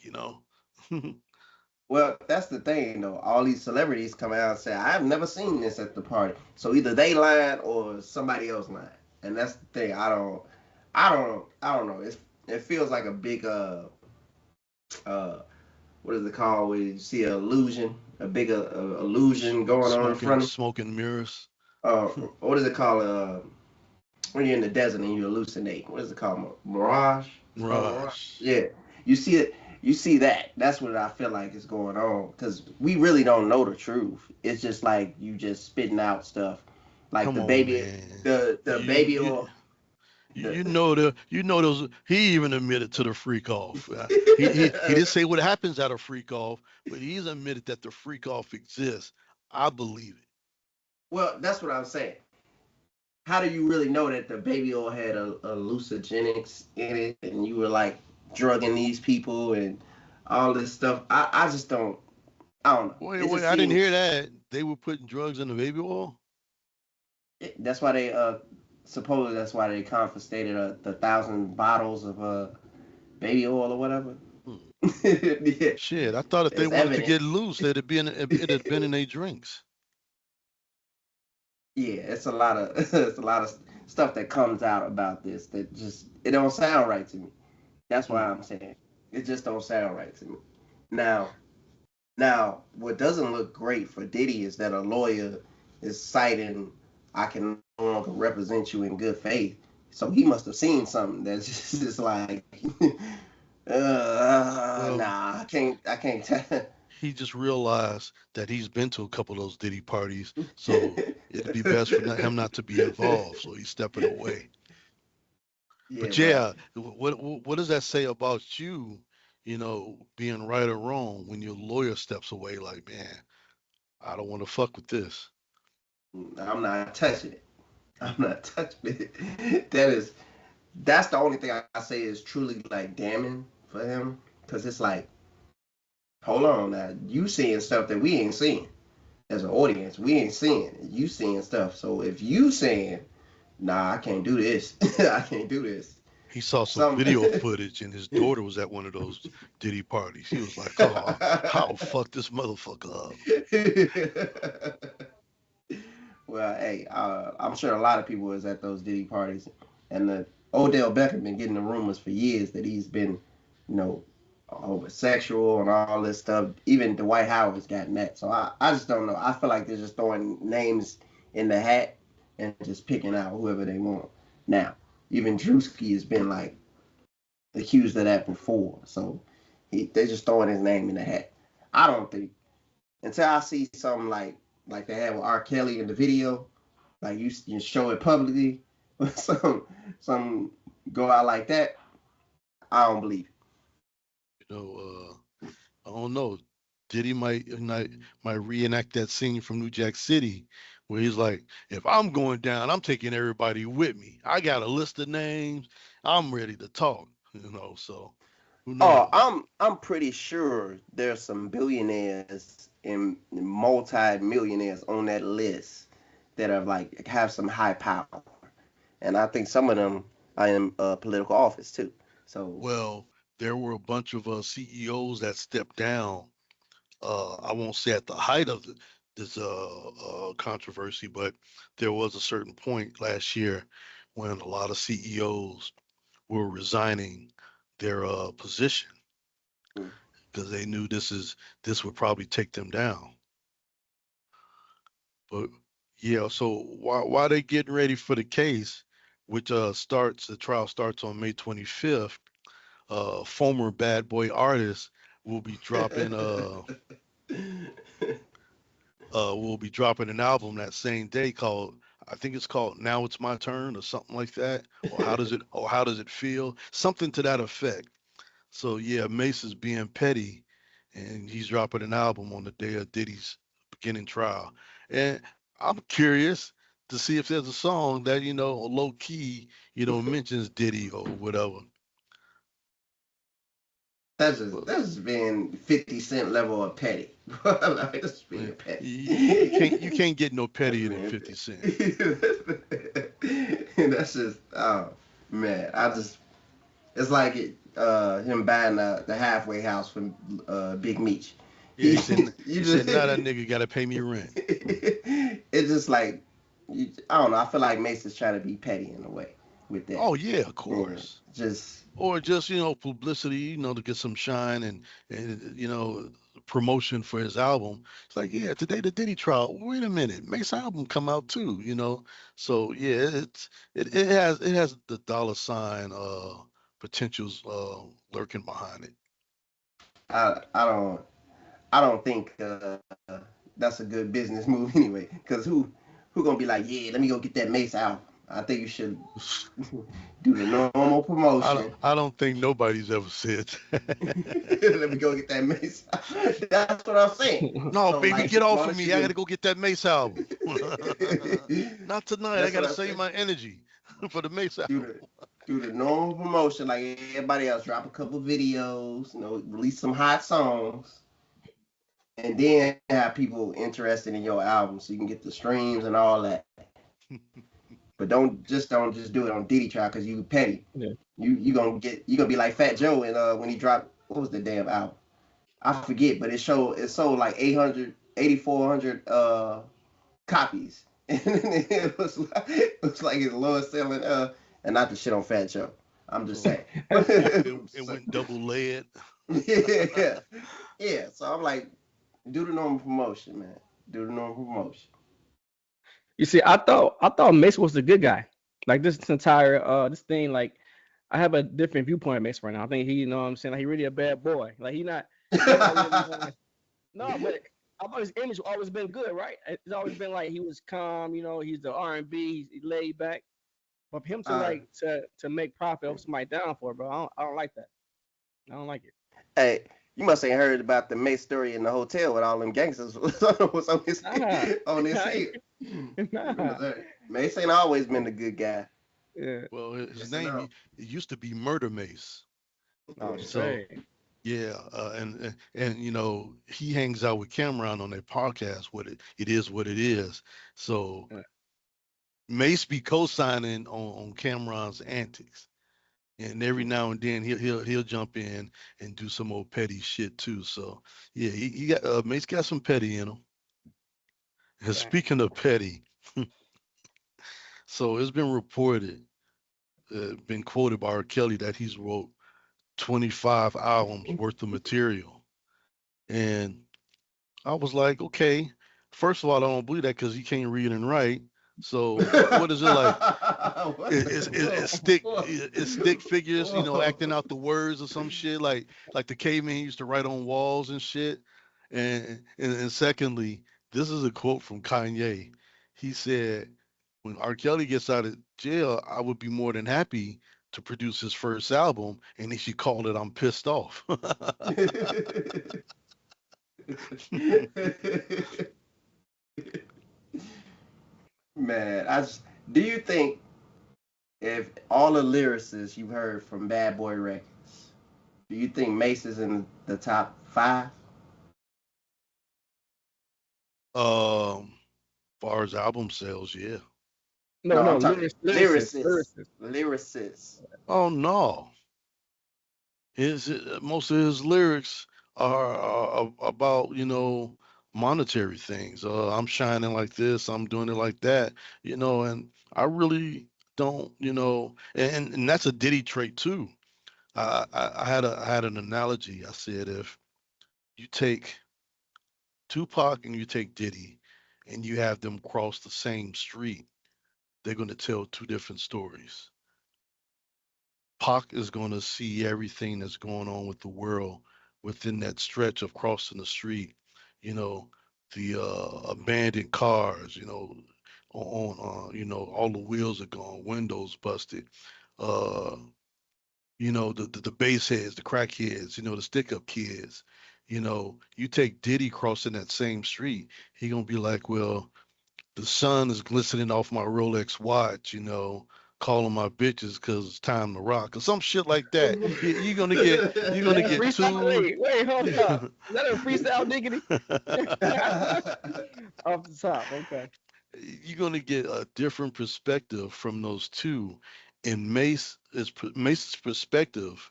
Well, that's the thing, though. All these celebrities come out and say, "I've never seen this at the party." So either they lied or somebody else lied, and that's the thing. I don't know. It feels like a big uh, what is it called? Where you see an illusion, a big illusion going on in front of. Smoking mirrors. Uh, what is it called? When you're in the desert and you hallucinate. What is it called? Mirage. It's called mirage. Mirage. Yeah, you see it. You see that. That's what I feel like is going on because we really don't know the truth. It's just like you just spitting out stuff, like Come the on, baby, man. the You baby you oil. The, those. He even admitted to the freak off. He didn't say what happens at a freak off, but he's admitted that the freak off exists. I believe it. well, that's what I'm saying. How do you really know that the baby oil had a hallucinogenics in it, and you were like drugging these people and all this stuff? I just don't. I don't know. Wait, It wait, just I didn't seems hear that. They were putting drugs in the baby oil. that's why they supposedly that's why they confiscated the 1,000 bottles of baby oil or whatever. Hmm. Yeah, Shit, I thought if they there's wanted to evidence. get loose, it had been in their drinks. Yeah, it's a lot of it's a lot of stuff that comes out about this that just it don't sound right to me. That's why Hmm. I'm saying it just don't sound right to me. Now, now what doesn't look great for Diddy is that a lawyer is citing I can no longer represent you in good faith. So he must have seen something that's just like Well, nah, I can't tell. he just realized that he's been to a couple of those Diddy parties, so it'd be best for him not to be involved. So he's stepping away. Yeah, But but yeah, what does that say about you? You know, being right or wrong when your lawyer steps away, like, man, I don't want to fuck with this. I'm not touching it. I'm not touching it. That's the only thing I say is truly like damning for him, because it's like, hold on now, you seeing stuff that we ain't seeing as an audience. We ain't seeing. You seeing stuff. So if you saying, nah, I can't do this. I can't do this. He saw some Some. video footage, and his daughter was at one of those Diddy parties. He was like, "Oh, I'll fuck this motherfucker up." Well, hey, I'm sure a lot of people was at those Diddy parties, and the Odell Beckham been getting the rumors for years that he's been, you know, homosexual and all this stuff. Even Dwight Howard's gotten that. So I just don't know. I feel like they're just throwing names in the hat and just picking out whoever they want. Now, even Drewski has been like accused of that before, so they just throwing his name in the hat. I don't think until I see something like they had with R. Kelly in the video, like you show it publicly, some some go out like that. I don't believe You know, I don't know. Diddy might reenact that scene from New Jack City, where he's like, "If I'm going down, I'm taking everybody with me. I got a list of names. I'm ready to talk." You know, so who Oh, knows? I'm pretty sure there's some billionaires and multi-millionaires on that list that are like have some high power, and I think some of them are in political office too. So, Well, there were a bunch of CEOs that stepped down. I won't say at the height of this controversy, but there was a certain point last year when a lot of CEOs were resigning their position mm. because they knew this would probably take them down. But yeah, so while they getting ready for the case, which the trial starts on May 25th, former bad boy artist will be dropping an album that same day called, I think it's called Now It's My Turn or something like that, or how does it feel, something to that effect. So yeah, Mase is being petty, and he's dropping an album on the day of Diddy's beginning trial. And I'm curious to see if there's a song that, low key, mentions Diddy or whatever. But That's just being 50 Cent level of petty. Like, that's just eh, being petty. you can't get no That's pettier than being 50 Cent. petty. That's just oh man. I just it's like him buying the halfway house from Big Meech. Yeah, He he you said just now that nigga gotta pay me rent. it's just like I don't know. I feel like Mason's trying to be petty in a way with that. Oh yeah, of Yeah, course. just Or just publicity, to get some shine and promotion for his album. It's like, yeah, today the Diddy trial. Wait a minute, Mace album come out too. So yeah, it has the dollar sign potentials lurking behind it. I don't think that's a good business move anyway. Cause who gonna be like, yeah, let me go get that Mace out. I think you should do the normal I don't promotion. I don't think nobody's ever said that. Let me go get that Mace out. That's what I'm saying. No, So baby, like, get why off of don't you me. I just? gotta go get that Mace album. Not tonight. I That's what gotta I save say. my energy for the Mace Do album. the normal promotion like everybody else. Drop a couple videos. Release some hot songs, and then have people interested in your album, so you can get the streams and all that. But don't just do it on Diddy trial because you petty. Yeah. You gonna be like Fat Joe and when he dropped what was the damn album? I forget, but it sold like 800, 8,400 copies, and it was like his lowest selling and not the shit on Fat Joe. I'm just saying. It So, went double lead. yeah, yeah. So I'm like, do the normal promotion, man. Do the normal promotion. You see, I thought Mace was the good guy. Like this entire this thing, like I have a different viewpoint of Mace right now. I think he, you know what I'm saying, like he really a bad boy. Like he not really no, but I thought his image always been good, right? It's always been like he was calm, he's the R&B, he's laid back. But for him to Uh, like to make profit off somebody down for, bro, I don't like that. I don't like it. hey, you must ain't heard about the Mase story in the hotel with all them gangsters was on his Nah, on his I heel. ain't- nah. Mace ain't always been the good guy. Yeah. Well, his Yes or name no? it used to be Murder Mace. Oh, So straight. yeah, and you know he hangs out with Cameron on their podcast. It is what it is. So Yeah. Mace be co-signing on Cameron's antics, and every now and then he'll jump in and do some old petty shit too. So yeah, he got Mace got some petty in him. And Dang. speaking of petty, so it's been reported, been quoted by R. Kelly that he's wrote 25 albums worth of material, and I was like, okay, first of all, I don't believe that because he can't read and write. So what is it like? What the It's stick figures, you know, whoa. acting out the words or some shit like the caveman used to write on walls and shit. And secondly, this is a quote from Kanye. He said, "When R. Kelly gets out of jail, I would be more than happy to produce his first album, and he should call it 'I'm Pissed Off.'" Man, do you think if all the lyricists you've heard from Bad Boy Records, do you think Mace is in the top five? um, far as album sales, yeah. No, No, no, I'm talking lyricist, lyricists. lyricist. Lyricists. Oh no. Most of his lyrics are about monetary things. I'm shining like this, I'm doing it like that, and I really don't, and that's a Diddy trait too. I had an analogy. I said if you take Tupac and you take Diddy and you have them cross the same street, they're going to tell two different stories. Pac is going to see everything that's going on with the world within that stretch of crossing the street. You know, the abandoned cars. All the wheels are gone, windows busted. Uh, the bass heads, the crack heads. The stick up kids. You take Diddy crossing that same street, he gonna be like, well, the sun is glistening off my Rolex watch, calling my bitches because it's time to rock or some shit like that. You're gonna Yeah, get freestyle. two. Wait, hold up. Is that a freestyle diggity? Off the top, okay. You're gonna get a different perspective from those two, and Mace's perspective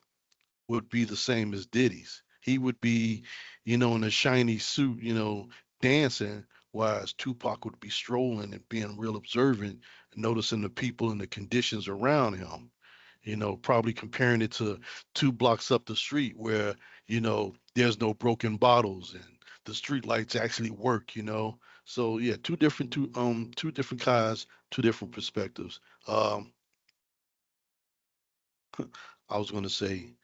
would be the same as Diddy's. He would be, in a shiny suit, dancing, whereas Tupac would be strolling and being real observant, noticing the people and the conditions around him. Probably comparing it to 2 blocks up the street where, there's no broken bottles and the street lights actually work. So yeah, two different kinds, two different perspectives. Um, I was gonna say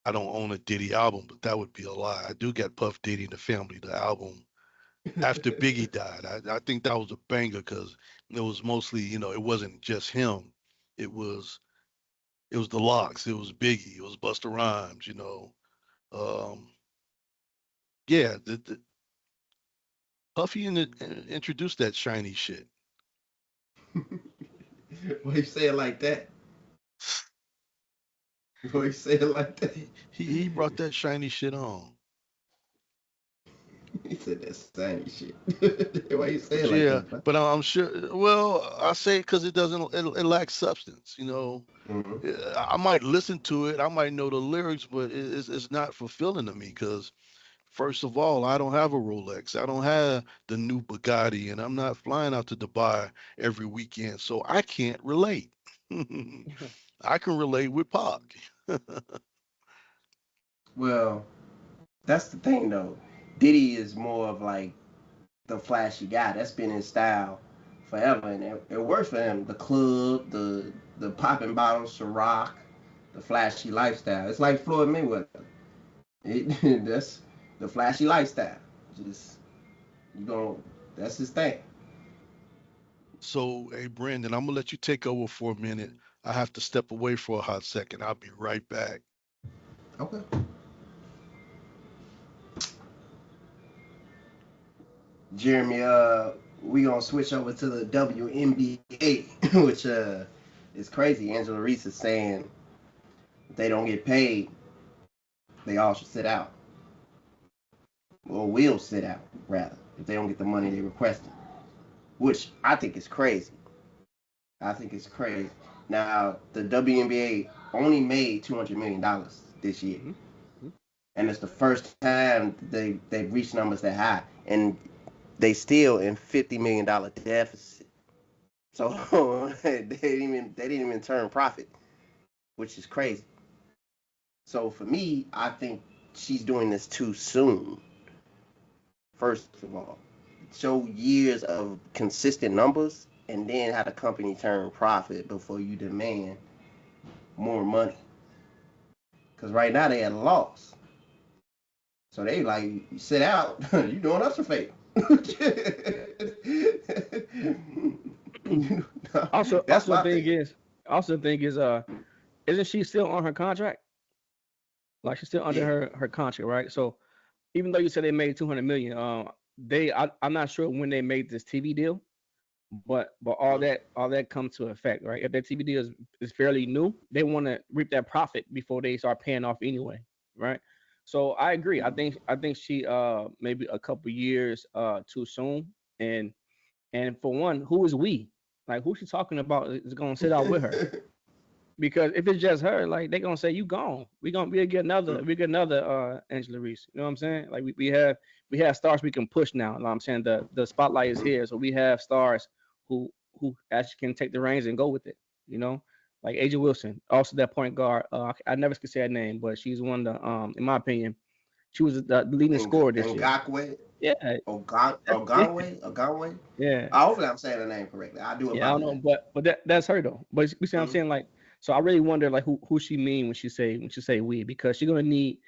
I don't own a Diddy album, but that would be a lie. I do get Puff Diddy and the Family, the album after Biggie died. I think that was a banger because it was mostly, it wasn't just him. It was it was the Locks, it was Biggie, it was Busta Rhymes. Um, yeah, the Puffy introduced that shiny shit. Why you say it like that? Why you say it like that? He brought that shiny shit on. He said that same shit. Why you say it But like yeah, that, bro? but I'm sure. Well, I say it because it lacks substance. Mm-hmm. I might listen to it, I might know the lyrics, but it's not fulfilling to me because first of all, I don't have a Rolex, I don't have the new Bugatti, and I'm not flying out to Dubai every weekend, so I can't relate. I can relate with Pac. Well, that's the thing though. Diddy is more of like the flashy guy. That's been his style forever, and it works for him. The club, the popping bottles, Ciroc, the flashy lifestyle. It's like Floyd Mayweather. That's the flashy lifestyle. Just you know, that's his thing. So, hey, Brandon, I'm gonna let you take over for a minute. I have to step away for a hot second. I'll be right back. Okay. Jeremy, we gonna switch over to the WNBA, which is crazy. Angela Reese is saying if they don't get paid, they all should sit out, or will sit out rather, if they don't get the money they requested, which I think is crazy. I think it's crazy. Now the WNBA only made $200 million this year, Hmm. and it's the first time they've reached numbers that high, and they still in $50 million deficit. So they didn't even turn profit, which is crazy. So for me, I think she's doing this too soon. First of all, show years of consistent numbers, and then have the company turn profit before you demand more money. Because right now they at a loss. So they like, you sit out, you doing us a favor. Also, That's also the my thing thing. is, also the thing is, isn't she still on her contract? Like she's still under Yeah. her contract, right? So even though you said they made 200 million, I'm not sure when they made this TV deal, but all that comes to effect, right? If that TV deal is fairly new, they want to reap that profit before they start paying off anyway, right? So I agree. I think she maybe a couple years too soon, and for one, who is we? Like who she talking about is gonna sit out with her? Because if it's just her, like they gonna say you gone. We get another Angela Reese. You know what I'm saying? Like we have stars we can push now. You know what I'm saying? The spotlight is here. So we have stars who actually can take the reins and go with it. You know? Like Aja Wilson, also that point guard. I never could say her name, but she's one of the in my opinion, she was the leading scorer this year. Ngakwe, Yeah, yeah, Oganwe. yeah. Hopefully I'm saying the name correctly. I do Yeah, I don't know, apologize. but that's her though. But you see what I'm Mm-hmm. saying? Like, so I really wonder like who she mean when she say we, because she's gonna need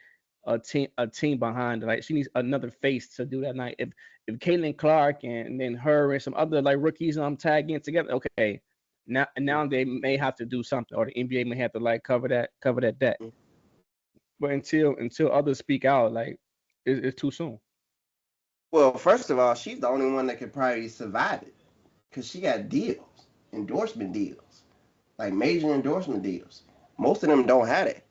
a team behind her. Like she needs another face to do that night. If Caitlin Clark and then her and some other like rookies tagging together, okay. Now they may have to do something, or the NBA may have to like cover that debt. But until others speak out, like it's too soon. Well, first of all, she's the only one that could probably survive it because she got deals, endorsement deals, like major endorsement deals. Most of them don't have it.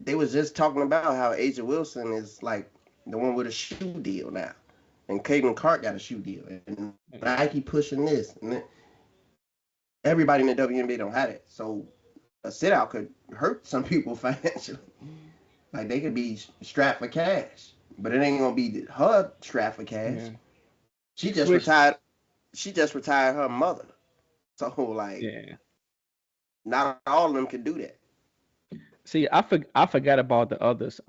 They was just talking about how Aja Wilson is like the one with a shoe deal now, and Caitlin Clark got a shoe deal, and Nike pushing this, and everybody in the WNBA don't have it. So a sit out could hurt some people financially. Like they could be strapped for cash, but it ain't gonna be her strapped for cash. Yeah. She just Which retired. She just retired her mother. So like, yeah. not all of them can do that. See, I forgot about the others.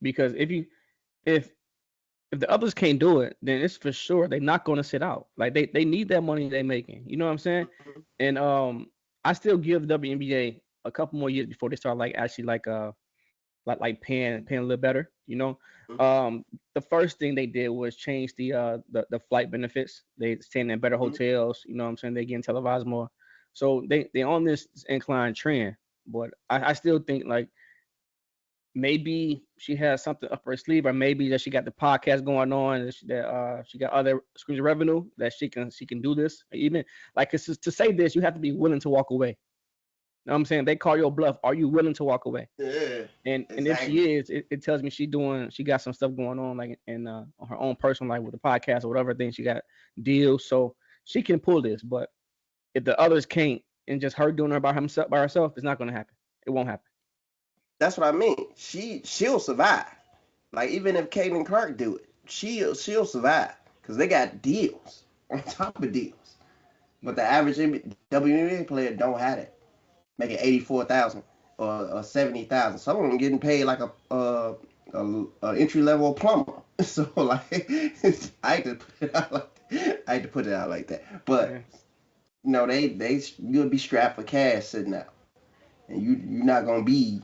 Because if if the others can't do it, then it's for sure they're not going to sit out. Like they need that money they making. You know what I'm saying? And I still give WNBA a couple more years before they start like actually like paying a little better. You know, the first thing they did was change the flight benefits. They staying in better Mm-hmm. hotels. You know what I'm saying? They getting televised more. So they on this incline trend. But I still think like maybe she has something up her sleeve, or maybe that she got the podcast going on, that she got other streams of revenue that she can do this. Even like it's just, to say this, you have to be willing to walk away. You know what I'm saying? They call your bluff. Are you willing to walk away? Yeah, And if exactly. she is, it tells me she got some stuff going on like in on her own personal life with the podcast or whatever thing she got deals, so she can pull this. But if the others can't, and just her doing it by herself, it's not gonna happen. It won't happen. That's what I mean. She'll survive. Like even if Caitlin Clark do it, she'll survive because they got deals on top of deals. But the average WNBA player don't have it, making 84,000 or 70,000. Some of them getting paid like a entry level plumber. So like, I hate to put it out like I hate to put it out like that. But Yeah. no, they you'll be strapped for cash sitting out, and you're not gonna be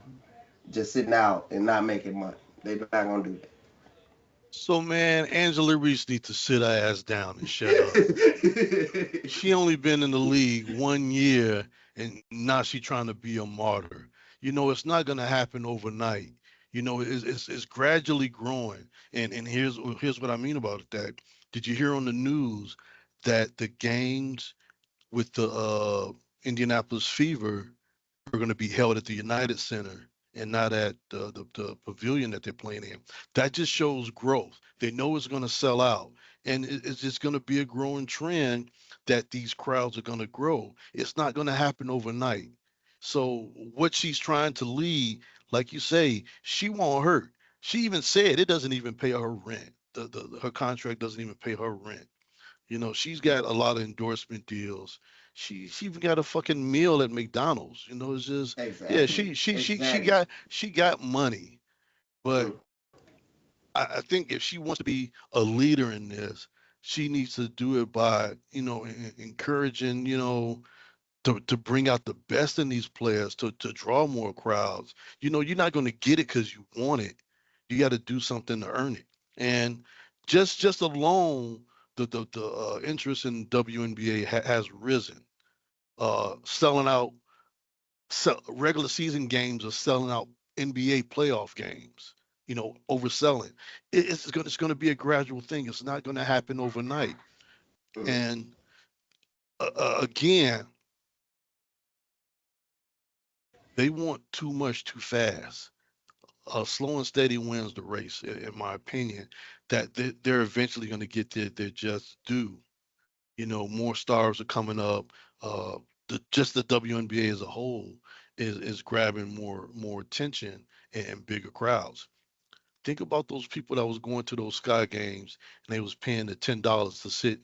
just sitting out and not making money. They're not gonna do that. So man, Angela Reese needs to sit her ass down and shut up. She only been in the league 1 year, and now she trying to be a martyr. It's not gonna happen overnight. It's gradually growing. And here's what I mean about that. Did you hear on the news that the games with the Indianapolis Fever are going to be held at the United Center and not at the pavilion that they're playing in? That just shows growth. They know it's going to sell out, and it's just going to be a growing trend that these crowds are going to grow. It's not going to happen overnight. So what she's trying to lead, like you say, she won't hurt. She even said it doesn't even pay her rent. Her contract doesn't even pay her rent. She's got a lot of endorsement deals. She even got a fucking meal at McDonald's. It's just yeah, Exactly. she Exactly. got money. But Mm, I think if she wants to be a leader in this, she needs to do it by, encouraging, to bring out the best in these players to draw more crowds. You're not going to get it because you want it. You got to do something to earn it. And just alone, the interest in WNBA has risen. Selling out regular season games are selling out NBA playoff games. Overselling. It's going to be a gradual thing. It's not going to happen overnight. mm. And again, they want too much too fast. Slow and steady wins the race, in my opinion. That they're eventually going to get their just due. More stars are coming up. Uh, just the WNBA as a whole is grabbing more attention and bigger crowds. Think about those people that was going to those Sky games and they was paying the $10 to sit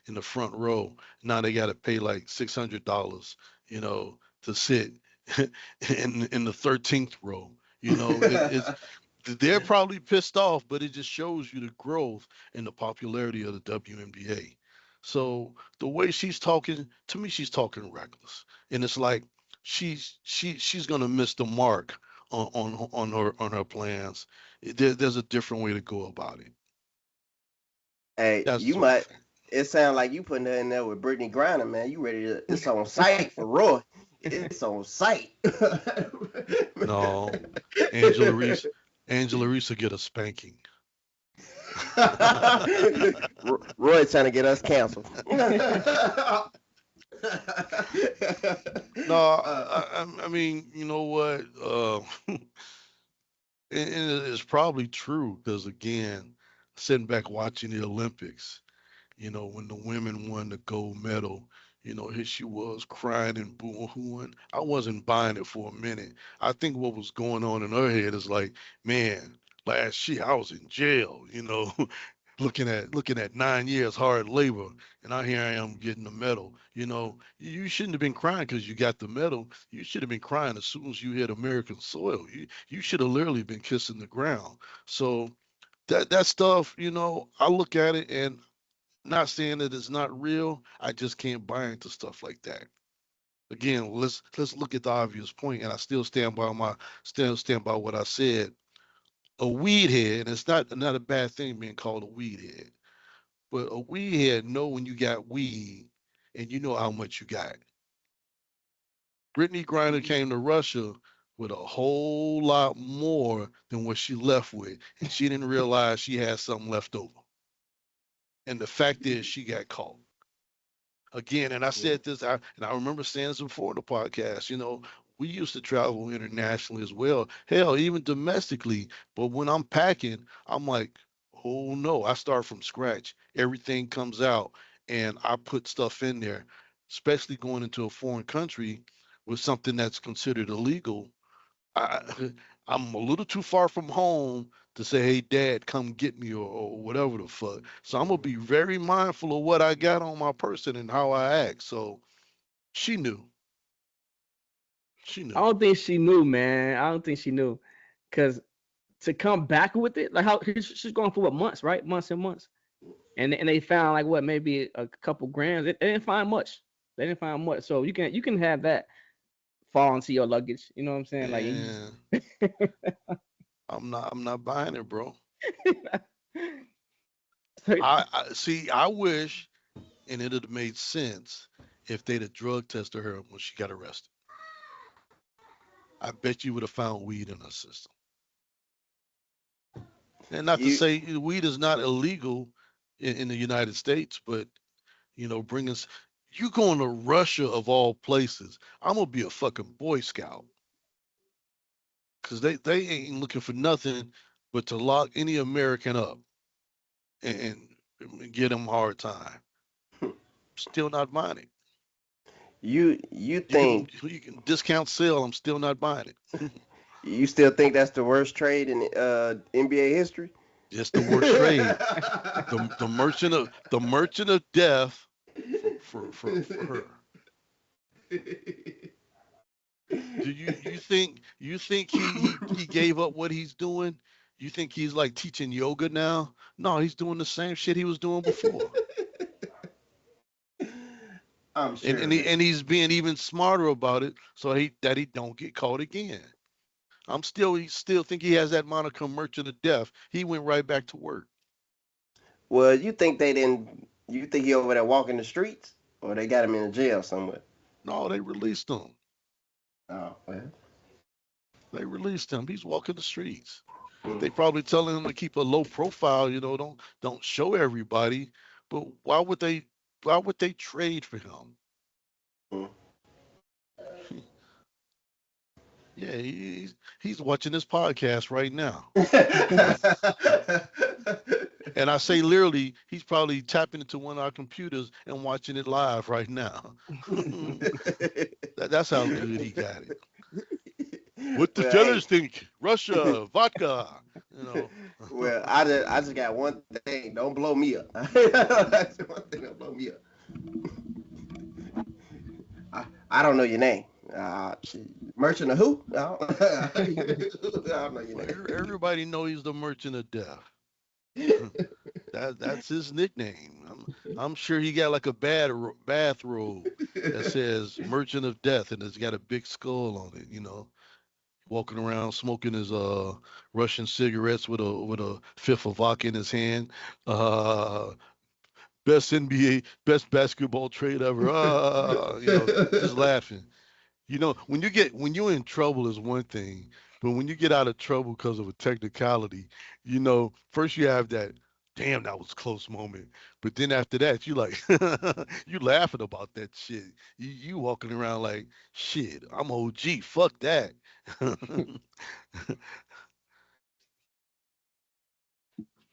in the front row. Now they got to pay like $600, to sit in the 13th row. It's they're probably pissed off, but it just shows you the growth and the popularity of the WNBA. So the way she's talking to me, she's talking reckless, and it's like she's gonna miss the mark on her plans. There's a different way to go about it. Hey, That's you just my might. opinion. It sounds like you putting her in there with Brittany Griner, man. You ready to? It's on site for Roy. It's on site. No, Angela Reese, Angela Reese will get a spanking. Roy trying to get us canceled. No, uh, I mean, you know what? And it's probably true because again, sitting back watching the Olympics, when the women won the gold medal, here she was crying and boo-hooing. I wasn't buying it for a minute. I think what was going on in her head is like, man, last year I was in jail, looking at 9 years hard labor, and here I am getting the medal. You shouldn't have been crying because you got the medal. You should have been crying as soon as you hit American soil. You should have literally been kissing the ground. So that stuff, I look at it and not saying that it's not real. I just can't buy into stuff like that. Again, let's look at the obvious point, and I still stand by what I said. A weed head, and it's not a bad thing being called a weed head, but a weed head know when you got weed, and you know how much you got. Brittany Griner came to Russia with a whole lot more than what she left with, and she didn't realize she had something left over. And the fact is, she got caught. Again, and I said this, and I remember saying this before in the podcast. We used to travel internationally as well, hell, even domestically. But when I'm packing, I'm like, oh no, I start from scratch. Everything comes out, and I put stuff in there, especially going into a foreign country with something that's considered illegal. I, I'm a little too far from home to say, "Hey, Dad, come get me," or whatever the fuck. So I'm gonna be very mindful of what I got on my person and how I act. So she knew. She I knew. don't think she knew, man. I don't think she knew, cause to come back with it, like how she's going for what, months, right? Months and months, and they found like what, maybe a couple grams. They didn't find much. They didn't find much. So you can have that fall into your luggage. You know what I'm saying? Like you just And I'm not buying it, bro. So, I see. I wish, and it'd have made sense if they'd have drug tested her when she got arrested. I bet you would have found weed in her system. And not to You say weed is not illegal in the United States, but bring us. You going to Russia of all places? I'm gonna be a fucking Boy Scout because they ain't looking for nothing but to lock any American up and get them a hard time. Still not buying it. you You can discount sale. I'm still not buying it. you still think that's the worst trade in NBA history? It's the worst trade. The merchant of death for her. Do you think he gave up what he's doing? You think he's like teaching yoga now? No, he's doing the same shit he was doing before. I'm And sure, and, he, man. and he's being even smarter about it so he don't get caught again. He still think he has that moniker merchant of death. He went right back to work. Well, you think they didn't? You think he over there walking the streets, or they got him in a jail somewhere? No, they released him. Oh well. They released him. He's walking the streets. Mm, They probably telling him to keep a low profile, don't show everybody. But why would they trade for him? mm. Yeah, he's watching this podcast right now. And I say literally, he's probably tapping into one of our computers and watching it live right now. That's how good he got it. What the Well, hey. fellas think? Russia, vodka, you know. Well, I just got one thing. Don't blow me up. That's one thing. Don't blow me up. I don't know your name. Merchant of who? I don't know your Well, name. everybody knows he's the merchant of death. That's his nickname. I'm sure he got like a bathrobe that says "Merchant of Death" and it's got a big skull on it. Walking around smoking his Russian cigarettes with a fifth of vodka in his hand. Uh, best NBA, best basketball trade ever. Just laughing. When you're in trouble is one thing, but when you get out of trouble because of a technicality, first you have that damn that was a close moment, but then after that you like you laughing about that shit. You walking around like shit. I'm OG. Fuck that.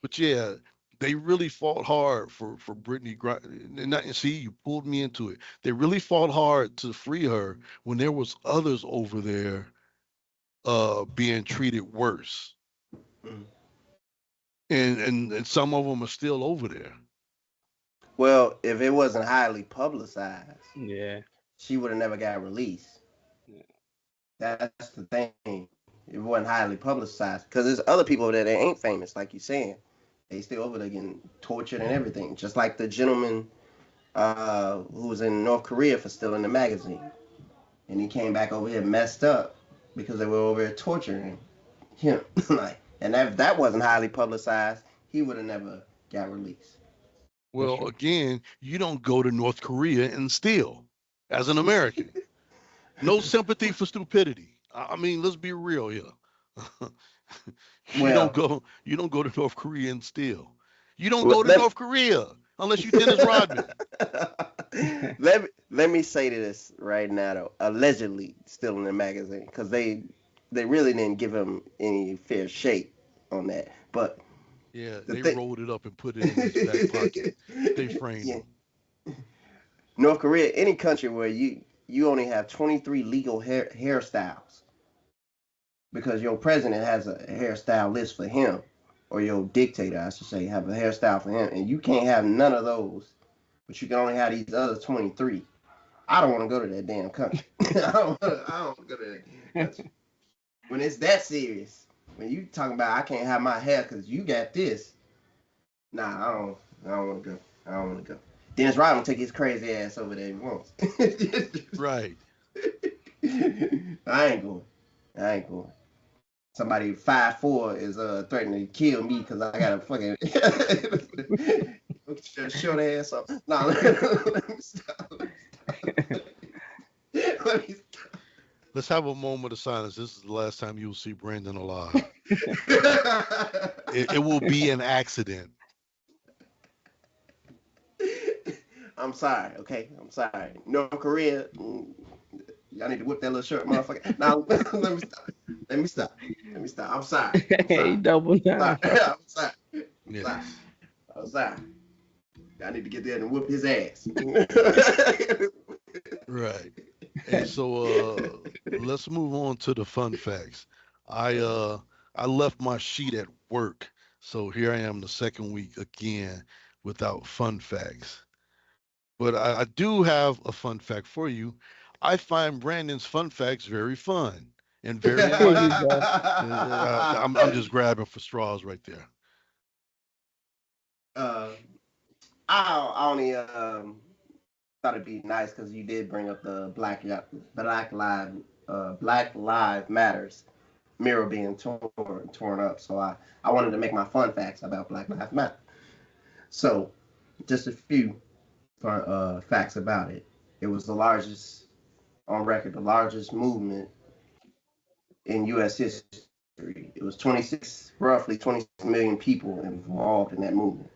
But yeah, they really fought hard for Brittany Griner. And see, you pulled me into it. They really fought hard to free her when there was others over there being treated worse, Mm. and some of them are still over there. Well, if it wasn't highly publicized, yeah. she would have never got released. That's the thing. It wasn't highly publicized because there's other people that ain't famous, like you saying. They still over there getting tortured and everything, just like the gentleman who was in North Korea for stealing the magazine, and he came back over here messed up because they were over here torturing him. Like, and if that wasn't highly publicized, he would have never got released. That's Well, true. again, you don't go to North Korea and steal as an American. No sympathy for stupidity. I mean, let's be real here. you don't Well, go you don't go to North Korea and steal. You don't well, go to North Korea unless you Dennis Rodman. let me say this right now though. Allegedly stealing the magazine because they really didn't give him any fair shake on that. But Yeah, the they thing, rolled it up and put it in his back pocket. They framed yeah, him. North Korea, any country where you only have 23 legal hairstyles because your president has a hairstyle list for him, or your dictator, I should say, have a hairstyle for him, and you can't have none of those, but you can only have these other 23. I don't want to go to that damn country. I don't want to go to that damn country. When it's that serious, when you talking about I can't have my hair because you got this, nah, I don't want to go. I don't want to go. Dennis Rodman take his crazy ass over there if he wants. Right. I ain't going. I ain't going. somebody 5'4" is threatening to kill me because I got a fucking short ass. So no, let me stop. Let me Let's have a moment of silence. This is the last time you'll see Brandon alive. stop. It will be an accident. I'm sorry, okay? I'm sorry. North Korea, y'all need to whip that little short motherfucker. Now, let me stop. Let me stop. Let me stop. I'm sorry. I'm He sorry. double Sorry. down. I'm sorry. I'm sorry. Yes. I'm sorry. I need to get there and whip his ass. Right. Hey, so let's move on to the fun facts. I uh I left my sheet at work, so here I am the second week again without fun facts. But I do have a fun fact for you. I find Brandon's fun facts very fun and very Here you enlightening. go. I'm just grabbing for straws right there. uh, I only thought it'd be nice because you did bring up the Black Lives Matters mirror being torn up. So I wanted to make my fun facts about Black Lives Matter. So just a few facts about it. It was the largest on record, the largest movement in U.S. history. It was roughly 26 million people involved in that movement.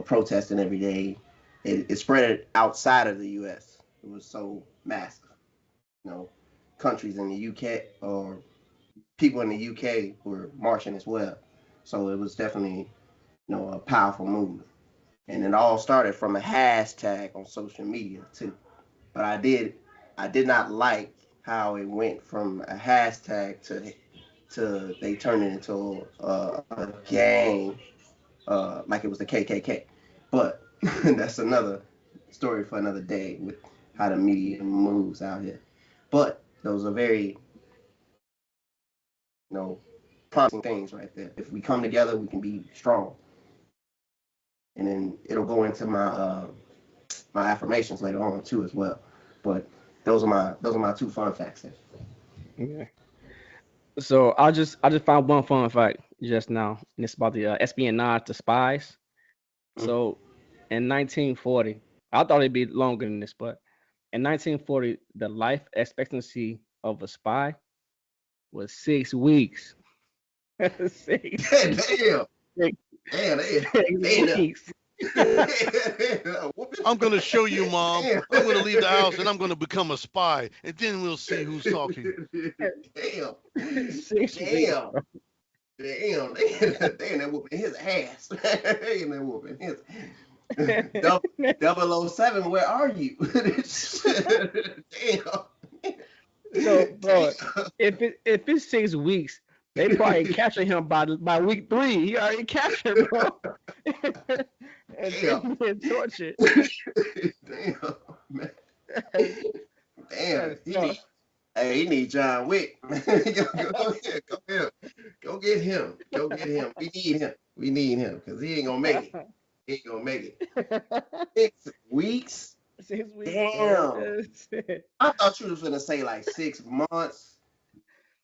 Protesting every day. It spread outside of the U.S. It was so massive. You know, countries in the UK or people in the UK were marching as well. So it was definitely, a powerful movement. And it all started from a hashtag on social media too. But I did not like how it went from a hashtag to they turned it into a gang, like it was the KKK. But that's another story for another day with how the media moves out here. But those are very, you know, promising things right there. If we come together, we can be strong. And then it'll go into my affirmations later on too as well. But those are my two fun facts there. Yeah. So I just found one fun fact just now, and it's about the espionage, the spies. Mm. So in 1940, I thought it'd be longer than this, but in 1940, the life expectancy of a spy was 6 weeks. six, Damn, six, damn, six they in there. weeks. I'm gonna show you, Mom. Damn. I'm gonna leave the house and I'm gonna become a spy, and then we'll see who's talking. Damn. 6 weeks. Damn. Damn. They in there whooping his ass. They in there whooping his double O 007, where are you? Damn. So, bro, Damn. if it's 6 weeks, they probably captured him by week 3. He already captured, bro. And Damn. then being tortured. Damn. Man. Damn. That's tough. He need John Wick. Go Go get him. Go get him. We need him. We need him because he ain't gonna make it. He ain't gonna make it. 6 weeks. 6 weeks, bro. Damn. That's it. I thought you was gonna say like 6 months.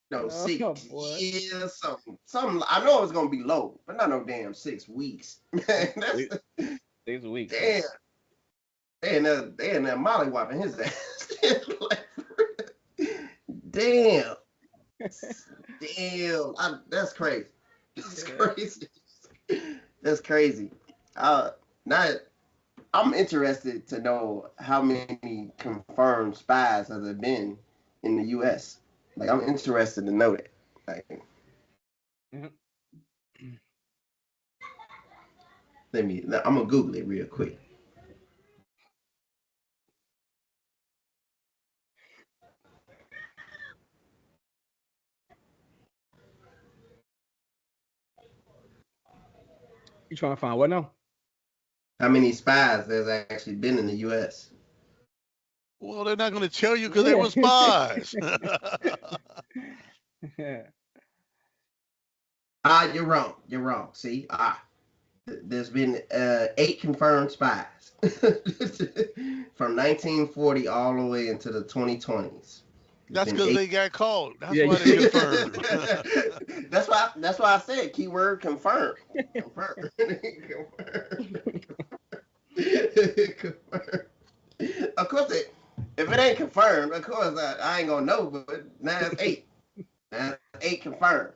No, No, six boy. years. Something. I know it's gonna be low, but not no damn 6 weeks. Man, that's 6 weeks, bro. damn. They in there mollywopping his ass. Like, damn. Damn. That's crazy. That's Yeah. crazy. That's crazy. Now I'm interested to know how many confirmed spies has there been in the U.S. Like I'm interested to know that. Like, Mhm. I'm gonna Google it real quick. You trying to find what now? How many spies there's actually been in the U.S.? Well, they're not gonna tell you because they Yeah. were spies. Yeah. You're wrong. You're wrong. See, there's been 8 confirmed spies from 1940 all the way into the 2020s. It's That's been because eight. they got caught. That's Yeah, why they confirmed. That's why I said keyword confirm. Confirm. Confirm. Of course, if it ain't confirmed, of course I ain't gonna know. But now it's eight. Now it's eight confirmed.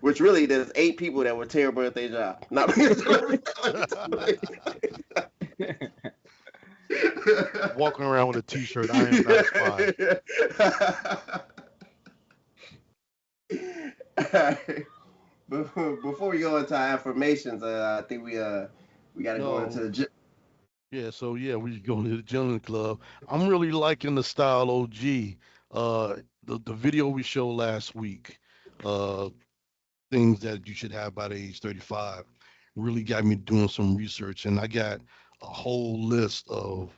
Which really, there's eight people that were terrible at their job. Not Walking around with a T-shirt, I am not a spy. Before we go into our affirmations, I think we got to go into No, the gym. yeah. So yeah, we going to the gentleman club. I'm really liking the style OG. The video we showed last week. Uh, things that you should have by the age 35 really got me doing some research, and I got a whole list of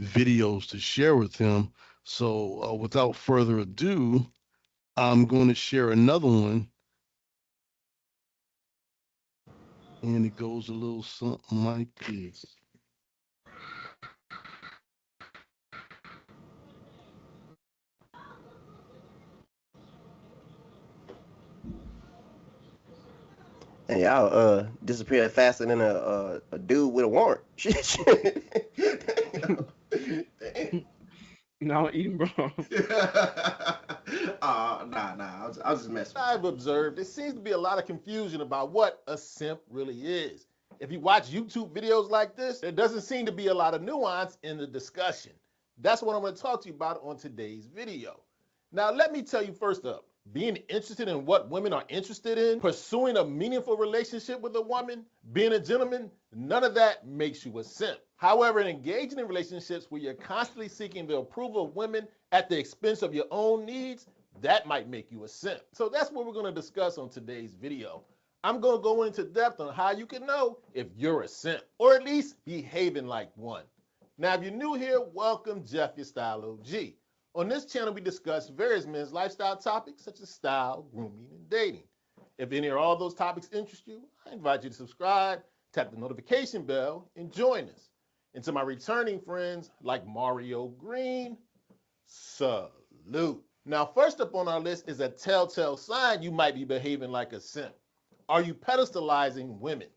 videos to share with him. So without further ado, I'm going to share another one, and it goes a little something like this. And y'all disappeared faster than a dude with a warrant. No, I'm eating, bro. Nah. I was just messing with I've observed there seems to be a lot of confusion about what a simp really is. If you watch YouTube videos like this, there doesn't seem to be a lot of nuance in the discussion. That's what I'm going to talk to you about on today's video. Now, let me tell you first up, being interested in what women are interested in, pursuing a meaningful relationship with a woman, being a gentleman, none of that makes you a simp. However, engaging in relationships where you're constantly seeking the approval of women at the expense of your own needs, that might make you a simp. So that's what we're going to discuss on today's video. I'm going to go into depth on how you can know if you're a simp, or at least behaving like one. Now, if you're new here, welcome, Jeff, your style OG. On this channel, we discuss various men's lifestyle topics such as style, grooming, and dating. If any or all those topics interest you, I invite you to subscribe, tap the notification bell, and join us. And to my returning friends like Mario Green, salute. Now, first up on our list is a telltale sign you might be behaving like a simp. Are you pedestalizing women?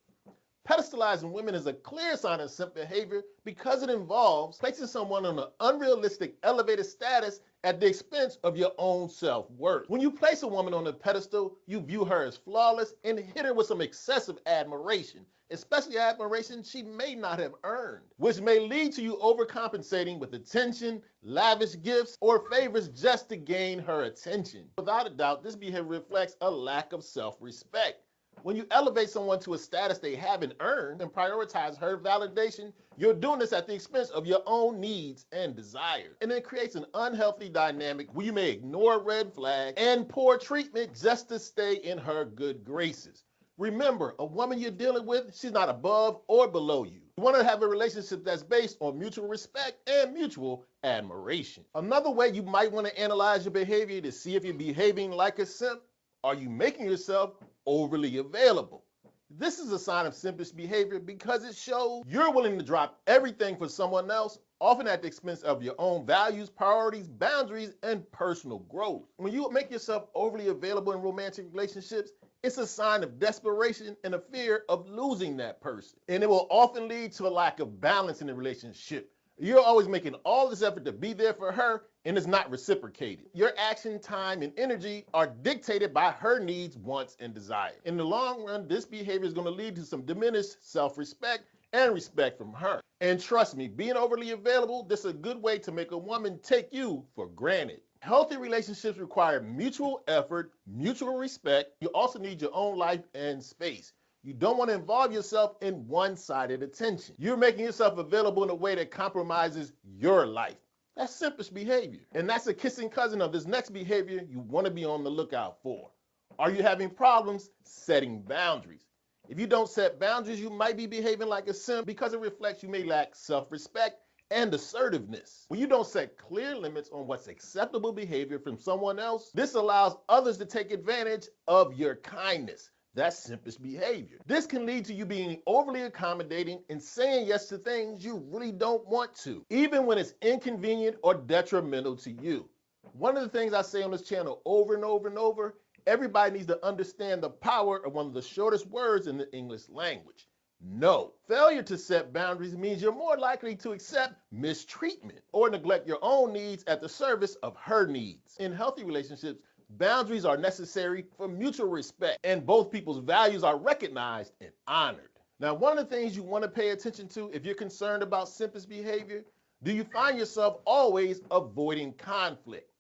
Pedestalizing women is a clear sign of simp behavior because it involves placing someone on an unrealistic elevated status at the expense of your own self-worth. When you place a woman on a pedestal, you view her as flawless and hit her with some excessive admiration, especially admiration she may not have earned, which may lead to you overcompensating with attention, lavish gifts, or favors just to gain her attention. Without a doubt, this behavior reflects a lack of self-respect. When you elevate someone to a status they haven't earned and prioritize her validation, you're doing this at the expense of your own needs and desires. And it creates an unhealthy dynamic where you may ignore red flags and poor treatment just to stay in her good graces. Remember, a woman you're dealing with, she's not above or below you. You want to have a relationship that's based on mutual respect and mutual admiration. Another way you might want to analyze your behavior to see if you're behaving like a simp, are you making yourself overly available? This is a sign of simpish behavior because it shows you're willing to drop everything for someone else, often at the expense of your own values, priorities, boundaries, and personal growth. When you make yourself overly available in romantic relationships, it's a sign of desperation and a fear of losing that person. And it will often lead to a lack of balance in the relationship. You're always making all this effort to be there for her, and it's not reciprocated. Your action, time, and energy are dictated by her needs, wants, and desires. In the long run, this behavior is going to lead to some diminished self-respect and respect from her. And trust me, being overly available, this is a good way to make a woman take you for granted. Healthy relationships require mutual effort, mutual respect. You also need your own life and space. You don't want to involve yourself in one-sided attention. You're making yourself available in a way that compromises your life. That's simpish behavior. And that's a kissing cousin of this next behavior you want to be on the lookout for. Are you having problems setting boundaries? If you don't set boundaries, you might be behaving like a simp because it reflects you may lack self-respect and assertiveness. When you don't set clear limits on what's acceptable behavior from someone else, this allows others to take advantage of your kindness. That's simpish behavior. This can lead to you being overly accommodating and saying yes to things you really don't want to, even when it's inconvenient or detrimental to you. One of the things I say on this channel over and over and over, everybody needs to understand the power of one of the shortest words in the English language. No. Failure to set boundaries means you're more likely to accept mistreatment or neglect your own needs at the service of her needs. In healthy relationships, boundaries are necessary for mutual respect, and both people's values are recognized and honored. Now, one of the things you want to pay attention to if you're concerned about simpist behavior, do you find yourself always avoiding conflict?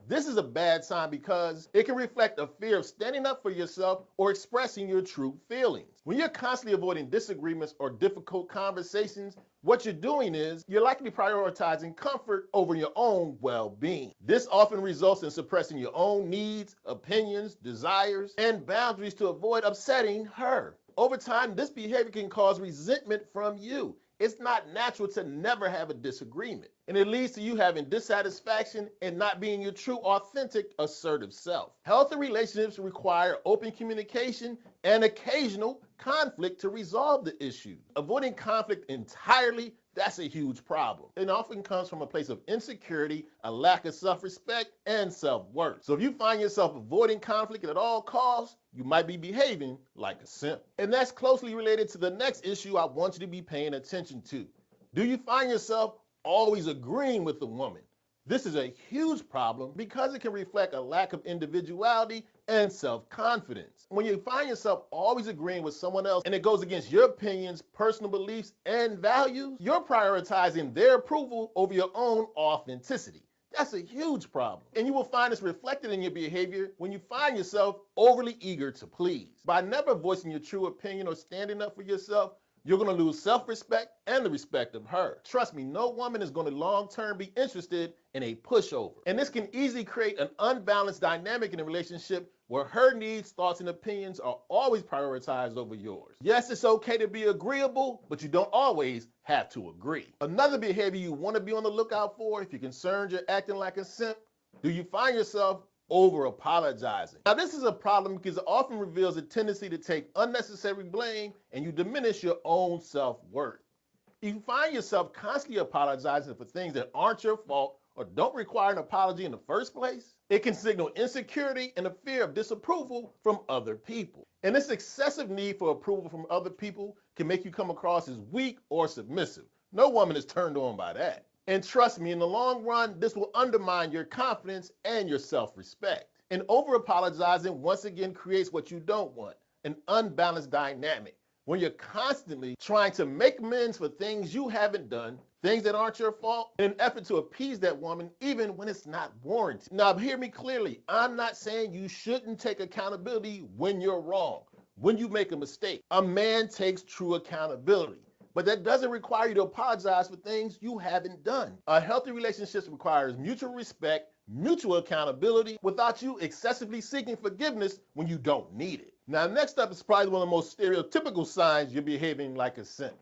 This is a bad sign because it can reflect a fear of standing up for yourself or expressing your true feelings. When you're constantly avoiding disagreements or difficult conversations, what you're doing is you're likely prioritizing comfort over your own well-being. This often results in suppressing your own needs, opinions, desires, and boundaries to avoid upsetting her. Over time, this behavior can cause resentment from you. It's not natural to never have a disagreement, and it leads to you having dissatisfaction and not being your true, authentic, assertive self. Healthy relationships require open communication and occasional conflict to resolve the issue. Avoiding conflict entirely, that's a huge problem. It often comes from a place of insecurity, a lack of self-respect, and self-worth. So if you find yourself avoiding conflict at all costs, you might be behaving like a simp. And that's closely related to the next issue I want you to be paying attention to. Do you find yourself always agreeing with the woman? This is a huge problem because it can reflect a lack of individuality and self-confidence. When you find yourself always agreeing with someone else and it goes against your opinions, personal beliefs, and values, you're prioritizing their approval over your own authenticity. That's a huge problem. And you will find this reflected in your behavior when you find yourself overly eager to please. By never voicing your true opinion or standing up for yourself, you're going to lose self-respect and the respect of her. Trust me, no woman is going to long-term be interested in a pushover. And this can easily create an unbalanced dynamic in a relationship where her needs, thoughts, and opinions are always prioritized over yours. Yes, it's okay to be agreeable, but you don't always have to agree. Another behavior you want to be on the lookout for if you're concerned you're acting like a simp, do you find yourself over apologizing? Now, this is a problem because it often reveals a tendency to take unnecessary blame and you diminish your own self-worth. If you find yourself constantly apologizing for things that aren't your fault or don't require an apology in the first place, it can signal insecurity and a fear of disapproval from other people. And this excessive need for approval from other people can make you come across as weak or submissive. No woman is turned on by that. And trust me, in the long run, this will undermine your confidence and your self-respect. And over-apologizing once again creates what you don't want, an unbalanced dynamic. When you're constantly trying to make amends for things you haven't done, things that aren't your fault, in an effort to appease that woman, even when it's not warranted. Now, hear me clearly. I'm not saying you shouldn't take accountability when you're wrong, when you make a mistake. A man takes true accountability. But that doesn't require you to apologize for things you haven't done. A healthy relationship requires mutual respect, mutual accountability, without you excessively seeking forgiveness when you don't need it. Now, next up is probably one of the most stereotypical signs you're behaving like a simp.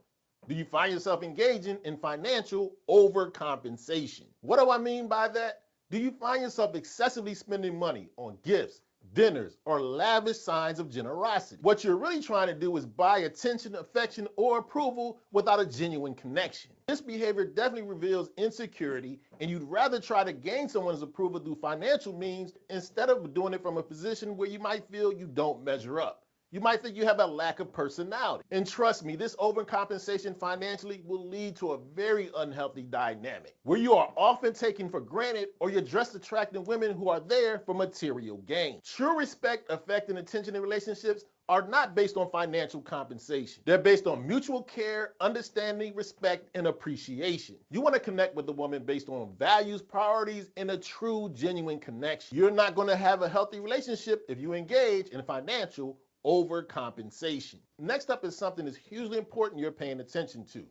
Do you find yourself engaging in financial overcompensation? What do I mean by that? Do you find yourself excessively spending money on gifts, dinners, or lavish signs of generosity? What you're really trying to do is buy attention, affection, or approval without a genuine connection. This behavior definitely reveals insecurity, and you'd rather try to gain someone's approval through financial means instead of doing it from a position where you might feel you don't measure up. You might think you have a lack of personality. And trust me, this overcompensation financially will lead to a very unhealthy dynamic where you are often taken for granted or you're just attracting women who are there for material gain. True respect, affect, and attention in relationships are not based on financial compensation. They're based on mutual care, understanding, respect, and appreciation. You want to connect with the woman based on values, priorities, and a true, genuine connection. You're not going to have a healthy relationship if you engage in financial overcompensation. Next up is something that's hugely important you're paying attention to.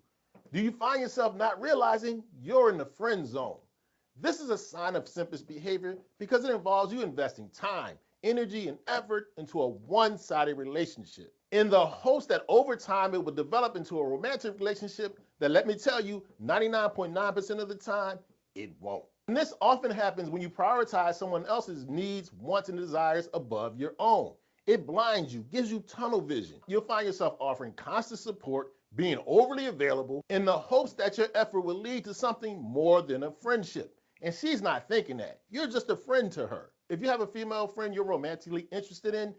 Do you find yourself not realizing you're in the friend zone? This is a sign of simpist behavior because it involves you investing time, energy, and effort into a one-sided relationship in the hopes that over time it will develop into a romantic relationship that, let me tell you, 99.9% of the time, it won't. And this often happens when you prioritize someone else's needs, wants, and desires above your own. It blinds you, gives you tunnel vision. You'll find yourself offering constant support, being overly available in the hopes that your effort will lead to something more than a friendship. And she's not thinking that. You're just a friend to her. If you have a female friend you're romantically interested in,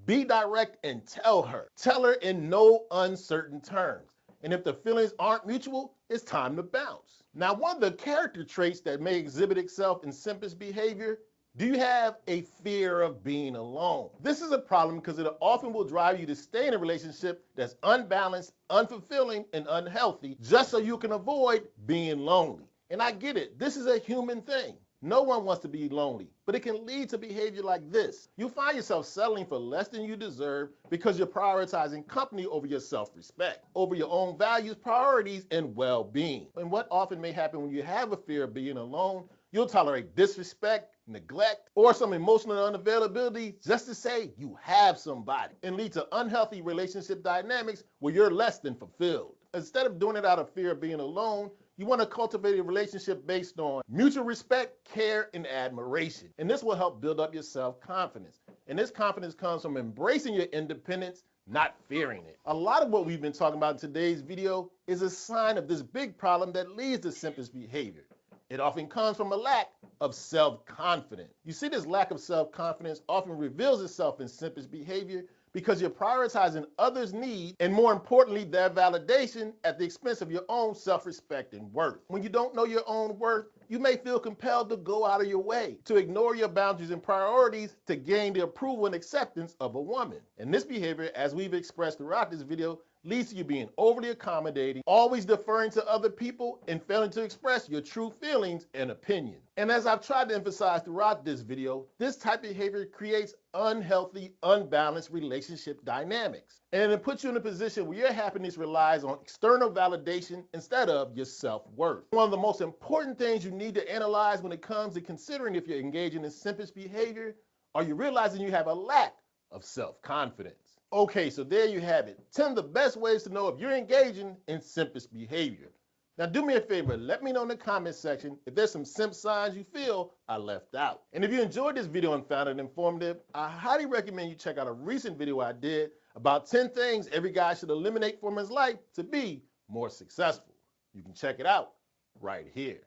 be direct and tell her. Tell her in no uncertain terms. And if the feelings aren't mutual, it's time to bounce. Now, one of the character traits that may exhibit itself in simpish behavior, do you have a fear of being alone? This is a problem because it often will drive you to stay in a relationship that's unbalanced, unfulfilling, and unhealthy just so you can avoid being lonely. And I get it. This is a human thing. No one wants to be lonely, but it can lead to behavior like this. You'll find yourself settling for less than you deserve because you're prioritizing company over your self-respect, over your own values, priorities, and well-being. And what often may happen when you have a fear of being alone, you'll tolerate disrespect, neglect, or some emotional unavailability just to say you have somebody, and lead to unhealthy relationship dynamics where you're less than fulfilled. Instead of doing it out of fear of being alone, you want to cultivate a relationship based on mutual respect, care, and admiration. And this will help build up your self-confidence. And this confidence comes from embracing your independence, not fearing it. A lot of what we've been talking about in today's video is a sign of this big problem that leads to simpish behavior. It often comes from a lack of self-confidence. You see, this lack of self-confidence often reveals itself in simpish behavior because you're prioritizing others' needs and, more importantly, their validation at the expense of your own self-respect and worth. When you don't know your own worth, you may feel compelled to go out of your way, to ignore your boundaries and priorities to gain the approval and acceptance of a woman. And this behavior, as we've expressed throughout this video, leads to you being overly accommodating, always deferring to other people, and failing to express your true feelings and opinions. And as I've tried to emphasize throughout this video, this type of behavior creates unhealthy, unbalanced relationship dynamics. And it puts you in a position where your happiness relies on external validation instead of your self-worth. One of the most important things you need to analyze when it comes to considering if you're engaging in simpish behavior, are you realizing you have a lack of self-confidence? Okay, so there you have it. 10 of the best ways to know if you're engaging in simpish behavior. Now do me a favor, let me know in the comment section if there's some simp signs you feel I left out. And if you enjoyed this video and found it informative, I highly recommend you check out a recent video I did about 10 things every guy should eliminate from his life to be more successful. You can check it out right here.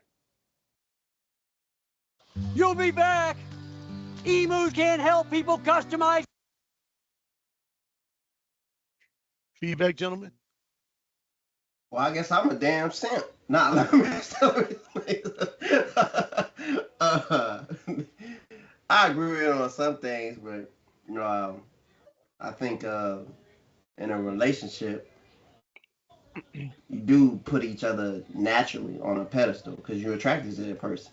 You'll be back! Emu can't help people customize. Feedback, gentlemen. Well, I guess I'm a damn simp. Nah, let me I agree with you on some things, but I think in a relationship, you do put each other naturally on a pedestal because you're attracted to that person.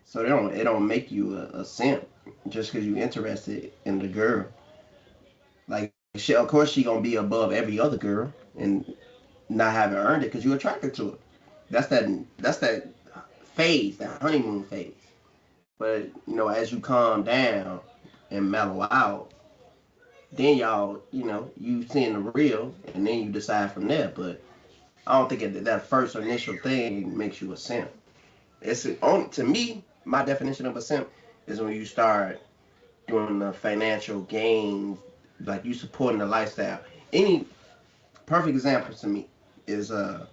So it don't make you a simp just because you're interested in the girl. Like, of course she gonna be above every other girl and not having earned it because you're attracted to her. That's that phase, that honeymoon phase. But as you calm down and mellow out, then y'all, you seeing the real, and then you decide from there. But I don't think that first initial thing makes you a simp. It's only, to me, my definition of a simp is when you start doing the financial gains, like you supporting the lifestyle. Any perfect example to me is the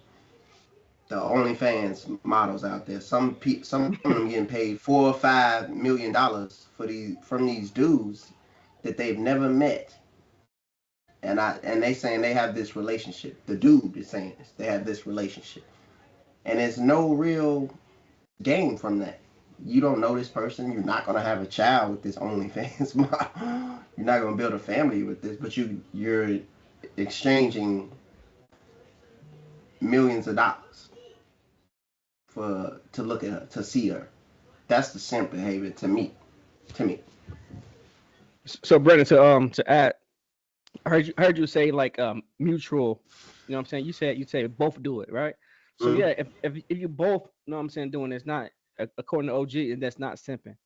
OnlyFans models out there. Some of them getting paid $4 or $5 million from these dudes that they've never met, and they saying they have this relationship. The dude is saying this. They have this relationship, and there's no real gain from that. You don't know this person. You're not gonna have a child with this OnlyFans model. You're not gonna build a family with this, but you're exchanging millions of dollars to look at her, to see her. That's the simp behavior to me. So Brendan, to add, I heard you say like mutual. You know what I'm saying? You said both do it, right? So Mhm. yeah, if you both, you know what I'm saying, doing it's not, according to OG, and that's not simping.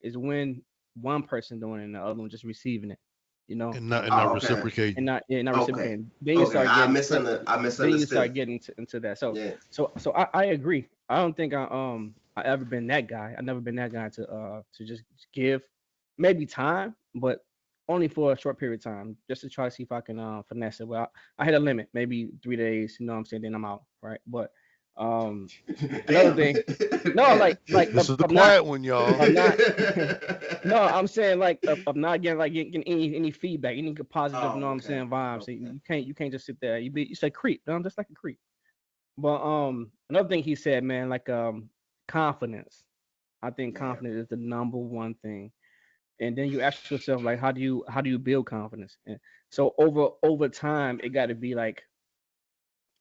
Is when one person doing it and the other one just receiving it. You know, Oh, okay. and Reciprocating. not Okay. reciprocating. Then you Okay. start I getting misunderstood. then you start getting into that. Yeah. So I agree. I don't think I ever been that guy. I never been that guy to just give maybe time, but only for a short period of time, just to try to see if I can finesse it. Well, I had a limit, maybe 3 days. You know what I'm saying? Then I'm out, right? But Um, another Damn. thing, no, This is the of not quiet one, y'all. of not. No, I'm saying like of not getting getting any feedback, any positive. You know Oh, what I'm okay. saying? Vibes. So Okay. you can't just sit there. You say creep. No, I'm just like a creep. But another thing he said, man, like confidence. I think Yeah. confidence is the number one thing. And then you ask yourself like, how do you build confidence? And so over time, it got to be like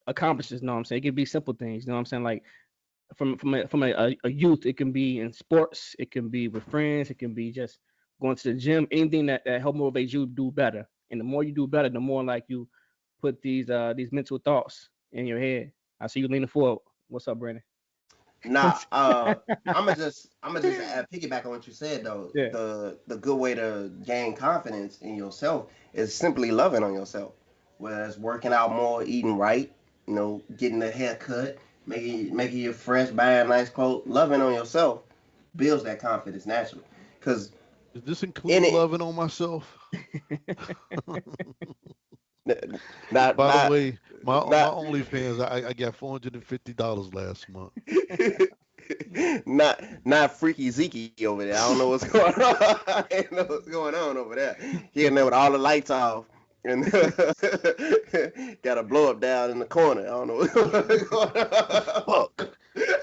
accomplishments. You know what I'm saying? It could be simple things. You know what I'm saying? Like from a youth, it can be in sports, it can be with friends, it can be just going to the gym, anything that help motivate you to do better. And the more you do better, the more like you put these mental thoughts in your head. I see you leaning forward. What's up, Brandon? Nah, I'm gonna just piggyback on what you said though. Yeah. The good way to gain confidence in yourself is simply loving on yourself. Whether it's working out more, eating right, getting a haircut, making you fresh, buying nice clothes, loving on yourself builds that confidence naturally. Cause Does this in include it, loving on myself? not By the not way, my not OnlyFans, I got $450 last month. not freaky Zeke over there. I don't know what's going on. I don't know what's going on over there. He in there with all the lights off and got a blow up down in the corner. I don't know what's going on. Fuck.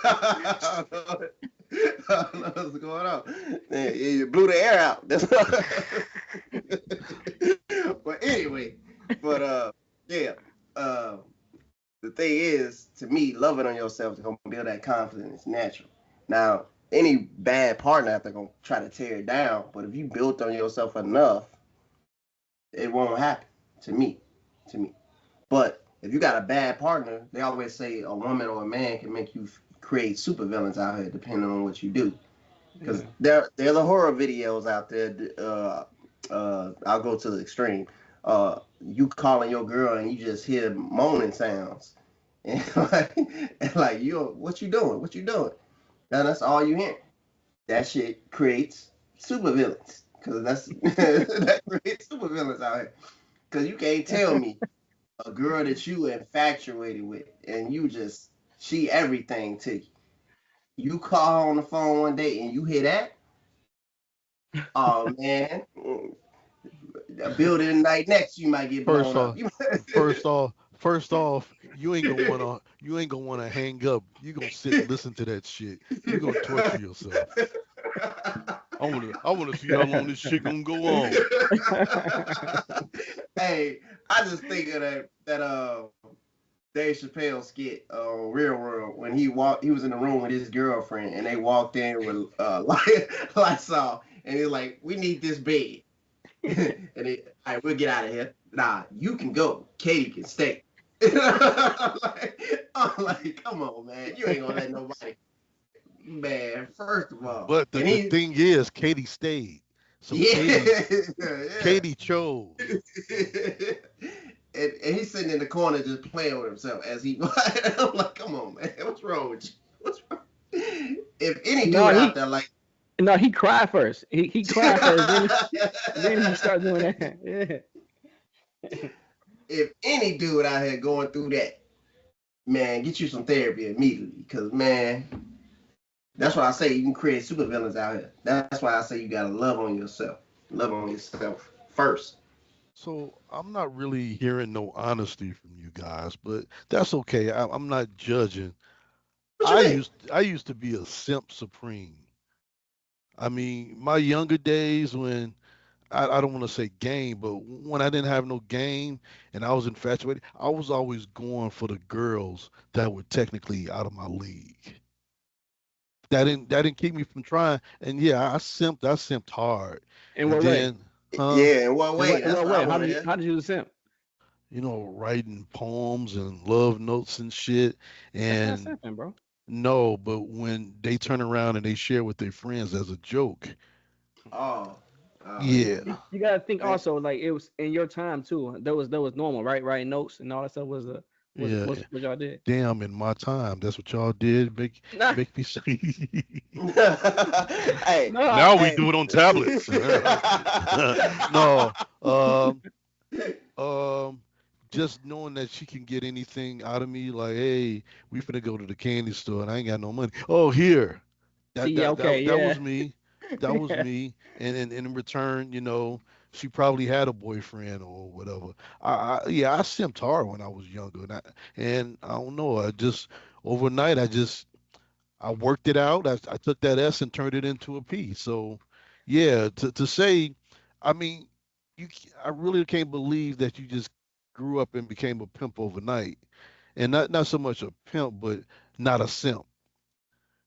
I don't know what's going on. Man, you blew the air out. But anyway, yeah. Uh, the thing is, to me, loving on yourself is gonna build that confidence natural. Now, any bad partner out there gonna try to tear it down, but if you built on yourself enough, it won't happen. To me, to me. But if you got a bad partner, they always say a woman or a man can make you create supervillains out here, depending on what you do. Because Yeah. there's the horror videos out there. I'll go to the extreme. You calling your girl and you just hear moaning sounds, and like you, what you doing? What you doing? Now that's all you hear. That shit creates supervillains because that creates supervillains out here. Because you can't tell me a girl that you infatuated with and you just she everything to you. You call her on the phone one day and you hear that. Oh man, a building right next you might get First blown up. off, first off, you ain't gonna wanna hang up. You gonna sit and listen to that shit. You gonna torture yourself. I wanna see how long this shit gonna go on. Hey, I just think of that Dave Chappelle skit Real World when he was in the room with his girlfriend and they walked in with lights off and he's like, we need this bed. And all right, we'll get out of here. Nah, you can go. Katie can stay. I'm like, come on, man. You ain't gonna let nobody. Man, first of all. But And the thing is, Katie stayed. So yeah, Katie chose. and he's sitting in the corner just playing with himself as he. I'm like, come on, man. What's wrong with you? What's wrong? If any dude No, out there like. he cried first. He cried first, then he started doing that. Yeah. If any dude out here going through that, man, get you some therapy immediately. Because, man, that's why I say you can create supervillains out here. That's why I say you got to love on yourself. Love on yourself first. So I'm not really hearing no honesty from you guys, but that's okay. I'm not judging. What you I mean? used I used to be a simp supreme. I mean, my younger days when I don't want to say game, but when I didn't have no game and I was infatuated, I was always going for the girls that were technically out of my league. That didn't keep me from trying. And yeah, I simped hard. In And what way? then, huh? Yeah, in what way? In That's what what I way? want to hear. How did you simp? Writing poems and love notes and shit. That's not And simping, bro. no, but when they turn around and they share with their friends as a joke, Oh, yeah. yeah, You gotta think Man. also like it was in your time too. That was normal, right? Writing notes and all that stuff yeah. was what y'all did. Damn, in my time, that's what y'all did. Make Nah, make me say. Hey, no, Now we hey. do it on tablets. No, um, um, just knowing that she can get anything out of me, like, hey, we finna go to the candy store and I ain't got no money. Oh, here. That See, that okay, that that yeah. was me. That was me. And in return, she probably had a boyfriend or whatever. Yeah, I simped hard when I was younger, and I don't know. I just overnight, I worked it out. I took that S and turned it into a P. So, yeah, to say, I mean, I really can't believe that you just grew up and became a pimp overnight, and not so much a pimp, but not a simp,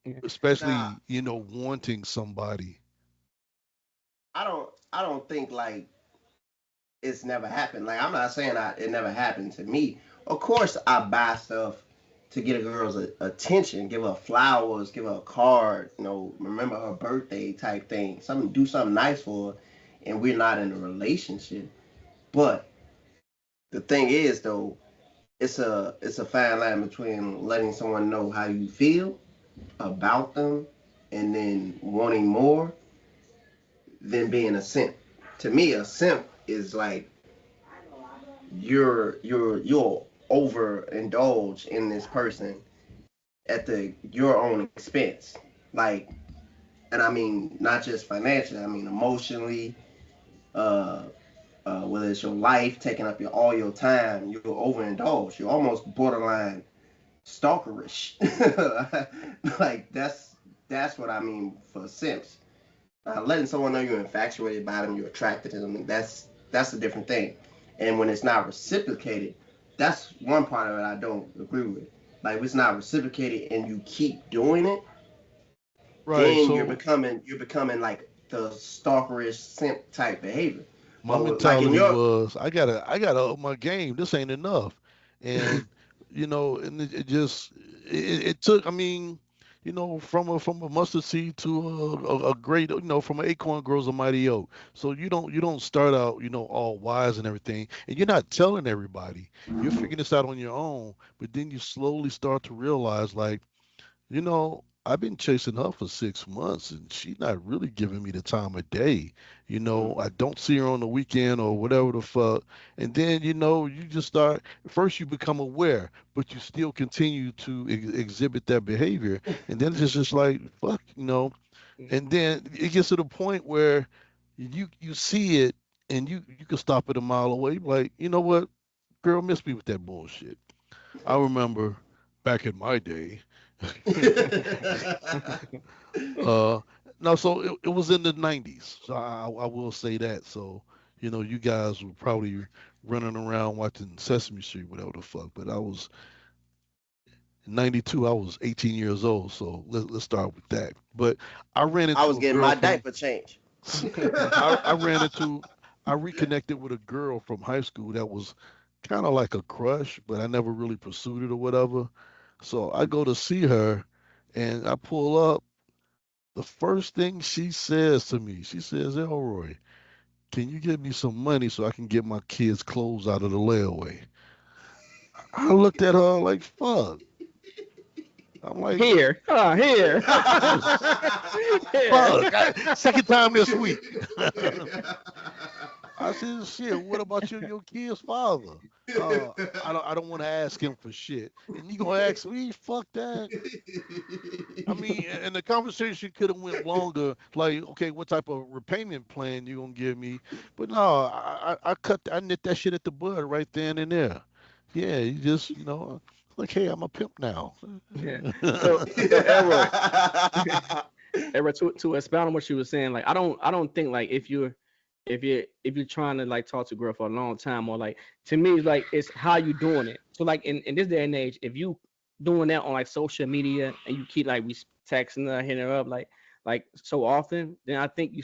Yeah. Now, especially wanting somebody. I don't think like it's never happened. Like I'm not saying it never happened to me. Of course, I buy stuff to get a girl's attention, give her flowers, give her a card, remember her birthday type thing. Do something nice for her, and we're not in a relationship. But the thing is, though, it's a fine line between letting someone know how you feel about them and then wanting more than being a simp. To me, a simp is like you'll overindulge in this person at the your own expense. Like, and I mean not just financially, I mean emotionally, uh whether it's your life taking up all your time, you'll overindulge. You're almost borderline stalkerish. Like that's what I mean for simps. Letting someone know you're infatuated by them, you're attracted to them, that's a different thing. And when it's not reciprocated, that's one part of it I don't agree with. Like if it's not reciprocated and you keep doing it, Right. then you're So becoming like the stalkerish simp type behavior. my But like in mentality your was I gotta up my game. This ain't enough. And and it just it took, I mean, from a mustard seed to a great, from an acorn grows a mighty oak. So you don't start out, all wise and everything, and you're not telling everybody. You're figuring this out on your own, but then you slowly start to realize, like, I've been chasing her for 6 months and she's not really giving me the time of day. I don't see her on the weekend or whatever the fuck. And then, you just start, first you become aware, but you still continue to exhibit that behavior. And then it's just like, fuck, and then it gets to the point where you see it and you can stop it a mile away. Like, you know what? Girl, miss me with that bullshit. I remember back in my day. Uh, no, so it was in the 90s. So I will say that. So, you guys were probably running around watching Sesame Street, whatever the fuck. But I was in 92, I was 18 years old. So let's start with that. But I ran I was into a getting girl my from, diaper changed. I ran into, I reconnected with a girl from high school that was kind of like a crush, but I never really pursued it or whatever. So I go to see her and I pull up. The first thing she says to me, she says, Elroy, can you give me some money so I can get my kids' clothes out of the layaway? I looked at her like, fuck. I'm like, Here, here. Yeah. fuck. Second time this week. I said, shit, what about your kid's father? Uh, I don't want to ask him for shit. And you gonna ask me? Fuck that. I mean, and the conversation could have went longer. Like, okay, what type of repayment plan you gonna give me? But no, I nit that shit at the bud right then and there. Yeah, you just, like, hey, I'm a pimp now. Yeah. So Elroy, Elroy, to expound on what you were saying, like I don't think like if you're trying to like talk to a girl for a long time or like to me it's like it's how you doing it. So like in this day and age, if you doing that on like social media and you keep like texting her, hitting her up like so often, then I think you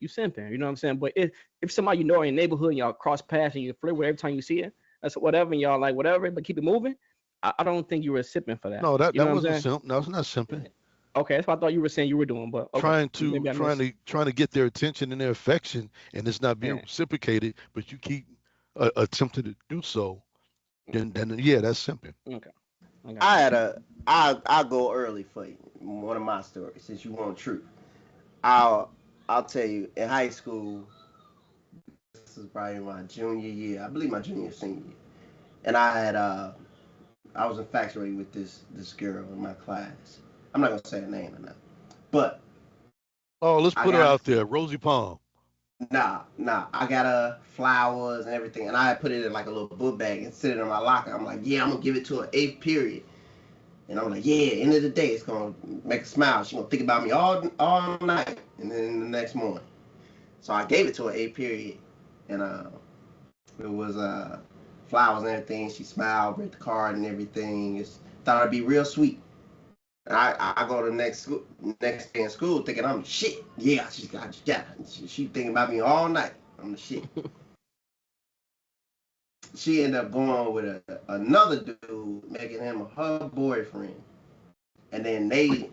simping. You know what I'm saying? But if somebody you know in your neighborhood and y'all cross paths and you flirt with every time you see it, that's whatever and y'all like whatever, but keep it moving. I don't think you were sipping for that. No, that You know that what I'm wasn't saying? simp. No, it's not simping. Okay, that's what I thought you were saying you were doing, but okay, Trying to maybe I trying missed. to trying to get their attention and their affection, and it's not being Yeah, reciprocated, but you keep attempting to do so. Then yeah, that's simping. okay, I got I you. had a I'll go early for you. One of my stories, since you want truth. I'll I'll tell you. In high school, this is probably my junior year. I believe my junior senior year. and I was infatuated with this girl in my class. I'm not gonna say her name or nothing, but Oh, let's I put her got out there. Rosie Palm. nah. I got her flowers and everything, and I put it in like a little book bag and sit it in my locker. I'm like, yeah, I'm gonna give it to her eighth period, and I'm like, yeah, end of the day, it's gonna make her smile. She gonna think about me all night, and then the next morning. So I gave it to her eighth period, and it was flowers and everything. She smiled, read the card and everything. Thought it'd be real sweet. And I go to the next day in school thinking I'm the shit. Yeah, she's got yeah. She thinking about me all night. I'm the shit. She ended up going with another dude, making him her boyfriend. And then they,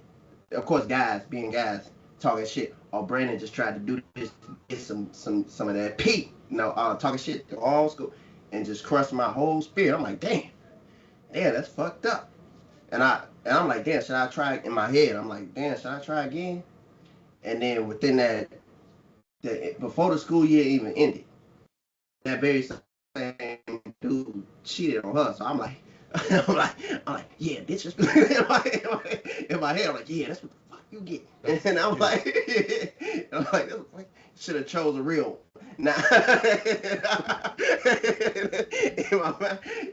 of course, guys being guys, talking shit. Oh, Brandon just tried to do this to get some of that pee. Talking shit to all school, and just crushed my whole spirit. I'm like, damn, that's fucked up. And I'm like, damn, should I try in my head? I'm like, damn, should I try again? And then within before the school year even ended, that very same dude cheated on her. So I'm like, I'm like, yeah, bitch. In my head, I'm like, yeah, that's what the fuck you get. And I'm like, should have chose a real one. Nah,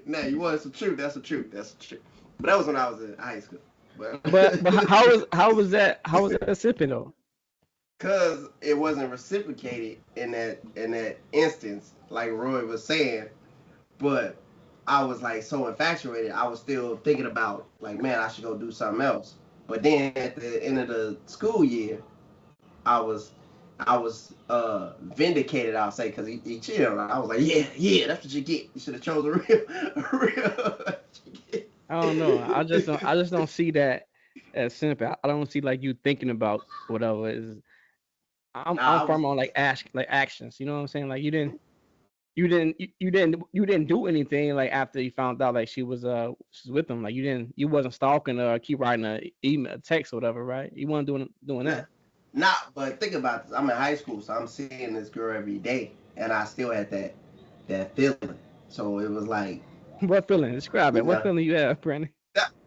nah, you wanted some truth. That's the truth. That's the truth. But that was when I was in high school. But how was that sipping though? Cause it wasn't reciprocated in that instance, like Roy was saying. But I was like so infatuated, I was still thinking about like, man, I should go do something else. But then at the end of the school year, I was I was vindicated, I'll say, because he cheated on her. I was like, yeah, that's what you get. You should have chose a real. I don't know. I just don't see that as simple. I don't see like you thinking about whatever is. I'm Nah, I was. firm on like actions. You know what I'm saying? Like you didn't do anything like after you found out like she's with him. Like you wasn't stalking her or keep writing a email, text or whatever, right? You weren't doing Nah, that. but think about this. I'm in high school, so I'm seeing this girl every day, and I still had that feeling. So it was like, What feeling? Describe you it. What know, feeling you have, Brandon?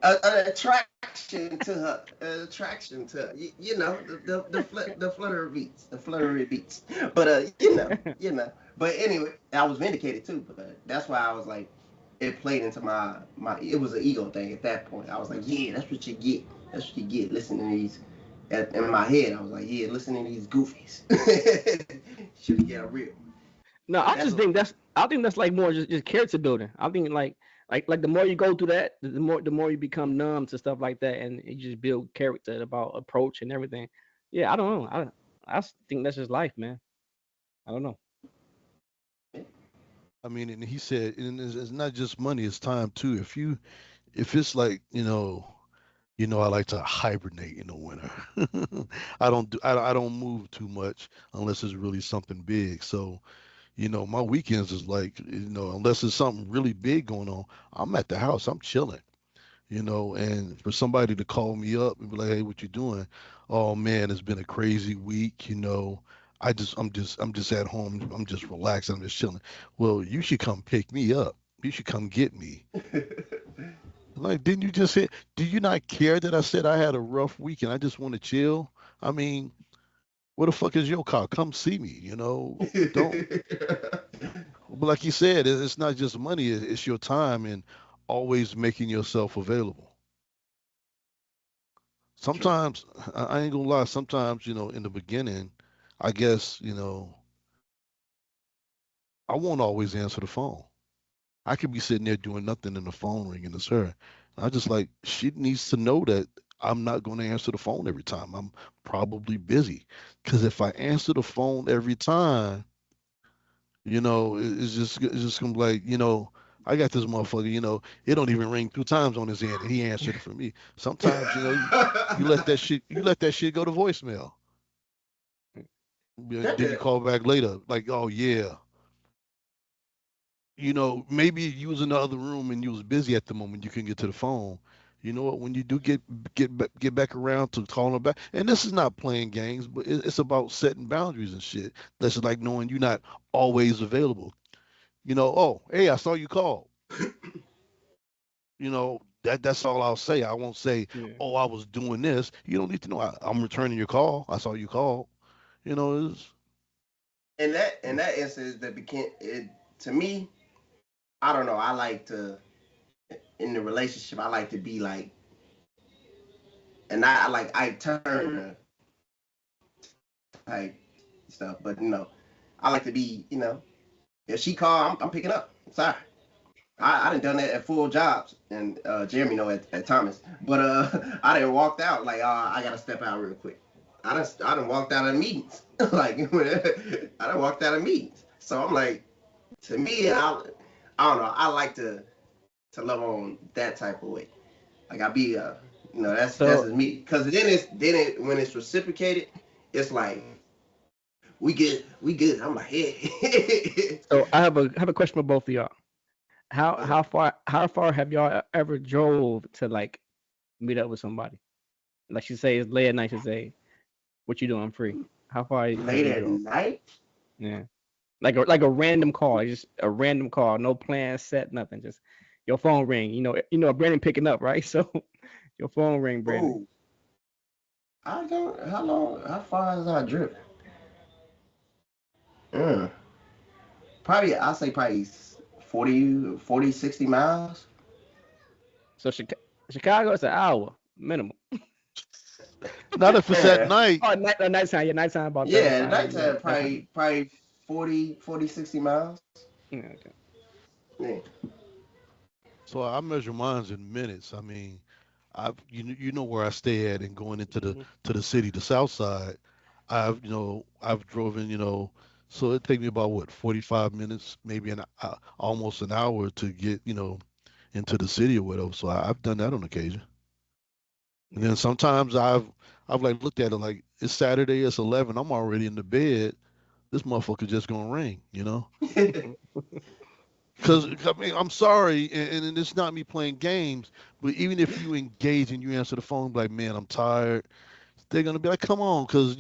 an attraction to her, an attraction to her. The fluttery beats, the fluttery beats. But But anyway, I was vindicated too. But that's why I was like, it played into my. It was an ego thing at that point. I was like, yeah, that's what you get. That's what you get. Listening to these. In my head, I was like, yeah, listening to these goofies. Should get a real. No, But I that's just what. think that's like more just character building. I think like the more you go through that, the more you become numb to stuff like that, and you just build character about approach and everything. Yeah, I don't know. I think that's just life, man. I don't know. I mean, and he said, and it's not just money; it's time too. If it's like, I like to hibernate in the winter. I don't move too much unless it's really something big. So, my weekends is like, unless there's something really big going on, I'm at the house, I'm chilling. And for somebody to call me up and be like, "Hey, what you doing?" Oh man, it's been a crazy week. I'm just at home. I'm just relaxed. I'm just chilling. Well, you should come pick me up. You should come get me. Like, didn't you just say? Do you not care that I said I had a rough week and I just want to chill? I mean, where the fuck is your car? Come see me. Don't. But like you said, it's not just money. It's your time and always making yourself available. True. Sometimes I ain't gonna lie. Sometimes in the beginning, I guess I won't always answer the phone. I could be sitting there doing nothing and the phone ringing. It's her. I just like she needs to know that I'm not going to answer the phone every time. I'm probably busy because if I answer the phone every time, it's just gonna be like I got this motherfucker. It don't even ring two times on his end, and he answered it for me. Sometimes you let that shit go to voicemail. Then you That- call back later, like, oh yeah, maybe you was in the other room and you was busy at the moment. You couldn't get to the phone. You know what? When you do get back around to calling back, and this is not playing games, but it's about setting boundaries and shit. That's just like knowing you're not always available. Oh, hey, I saw you call. You know, that's all I'll say. I won't say, Yeah. oh, I was doing this. You don't need to know. I'm returning your call. I saw you call. You know, it's In that instance, that became it to me. I don't know. I like to in the relationship. I like to be like, and I like I turn type stuff. But I like to be. If she call, I'm picking up. Sorry. I done done that at full jobs, and Jeremy know at Thomas. But I done walked out like I gotta step out real quick. I done walked out of meetings. Like I done walked out of meetings. So I'm like, to me, I don't know. I like to love on that type of way. Like I be that's So just me. Cause then when it's reciprocated, it's like we good. I'm like, yeah. so I have a question for both of y'all. How Uh, how far how far have y'all ever drove to like meet up with somebody? Like she say it's late at night. She say, "What you doing? I'm free." How far have Late you at drove? night. Yeah, like a random call, just a random call, no plan set, nothing. Just your phone ring. Brandon picking up, right? So your phone ring, Brandon. Oh, I don't. How far has I driven? Mm, I'll say probably 40, 60 miles. So Chicago, it's an hour minimum. not if it's at Yeah, night. Oh, nighttime. Yeah, nighttime about yeah, 35. Yeah, nighttime nighttime. probably 40, 60 miles. Yeah, okay. Yeah. So I measure mines in minutes. I mean, you know where I stay at, and going into the Hmm. to the city, the south side. I've driven. So it take me about what 45 minutes, maybe almost an hour to get into the city or whatever. So I've done that on occasion. And Yeah. then sometimes I've like looked at it like it's Saturday, it's 11, I'm already in the bed. This motherfucker just gonna ring, you know? Because I mean, I'm sorry, and it's not me playing games, but even if you engage and you answer the phone like, man, I'm tired, they're gonna be like, come on, because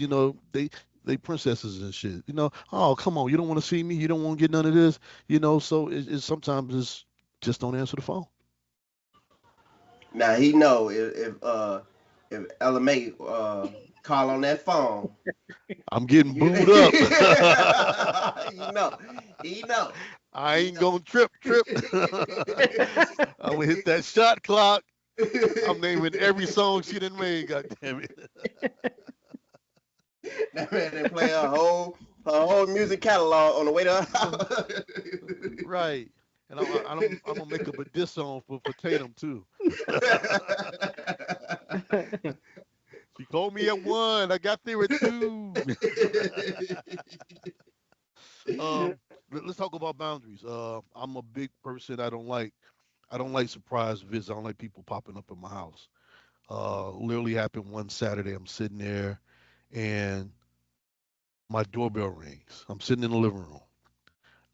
they princesses and shit, oh, come on, you don't want to see me, you don't want to get none of this, so it's sometimes it's just don't answer the phone. Now he know if LMA call on that phone, I'm getting you booed up. he know, he know, I he ain't know. gonna trip. I'm gonna hit that shot clock. I'm naming every song she done made. God damn it! That man they play a whole music catalog on the way to her house. Right. And I'm gonna make up a diss song for Tatum too. She called me at 1. I got there at 2. um, let's talk about boundaries. I'm a big person. I don't like surprise visits. I don't like people popping up in my house. Literally happened one Saturday. I'm sitting there, and my doorbell rings. I'm sitting in the living room.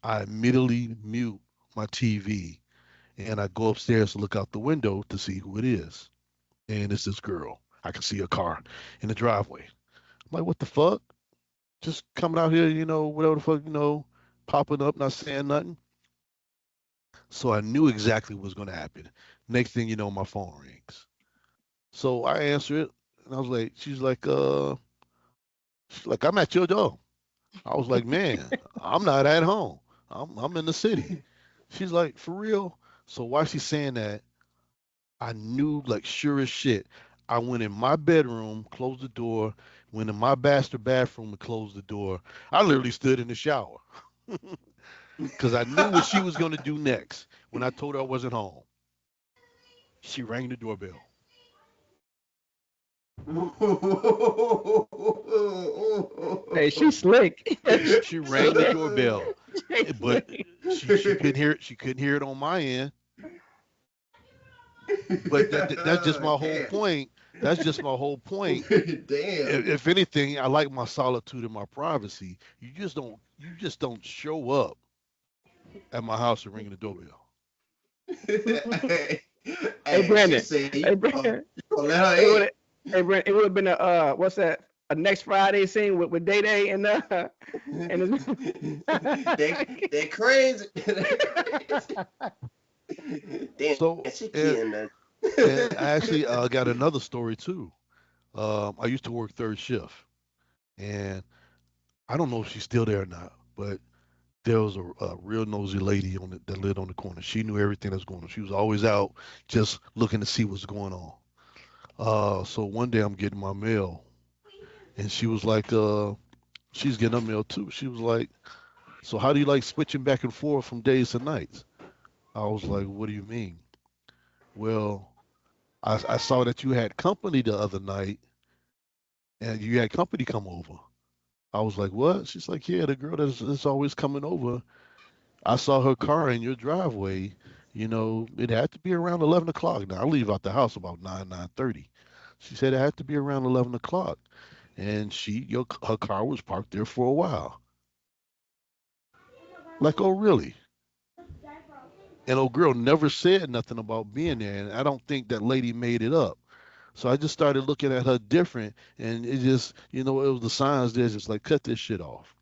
I immediately mute my TV, and I go upstairs to look out the window to see who it is. And it's this girl. I can see her car in the driveway. I'm like, what the fuck? Just coming out here, whatever the fuck, popping up, not saying nothing. So I knew exactly what was going to happen. Next thing you know, my phone rings. So I answer it, and I was like, she's like, I'm at your door. I was like, man, I'm not at home. I'm in the city. She's like, for real? So while she's saying that, I knew like sure as shit. I went in my bedroom, closed the door, went in my master bathroom and closed the door. I literally stood in the shower because I knew what she was going to do next when I told her I wasn't home. She rang the doorbell. Hey, she slick. She rang the doorbell, She but slick. she couldn't hear it. She couldn't hear it on my end. But that's just my whole Damn. point. That's just my whole point. Damn. If anything, I like my solitude and my privacy. You just don't show up at my house and ringing the doorbell. hey, Hey, hey, she Brandon. said Hey, Brandon. you gonna let It her would. Hey, Brandon. It would have been a what's that? A next Friday scene with Day Day and in. they crazy. They crazy. Damn, So, she and, killing us. and I actually got another story too. I used to work third shift, and I don't know if she's still there or not, but there was a real nosy lady that lived on the corner. She knew everything that's going on. She was always out just looking to see what's going on. So one day I'm getting my mail, and she was like, she's getting her mail too. She was like, "So how do you like switching back and forth from days to nights?" I was like, "What do you mean?" Well, I saw that you had company the other night, and you had company come over. I was like, "What?" She's like, "Yeah, the girl that's always coming over. I saw her car in your driveway. You know, it had to be around 11 o'clock. Now I leave out the house about 9:30. She said it had to be around 11 o'clock, and her car was parked there for a while. Like, oh really? And old girl never said nothing about being there, and I don't think that lady made it up. So I just started looking at her different, and it just, it was the signs there, just like cut this shit off.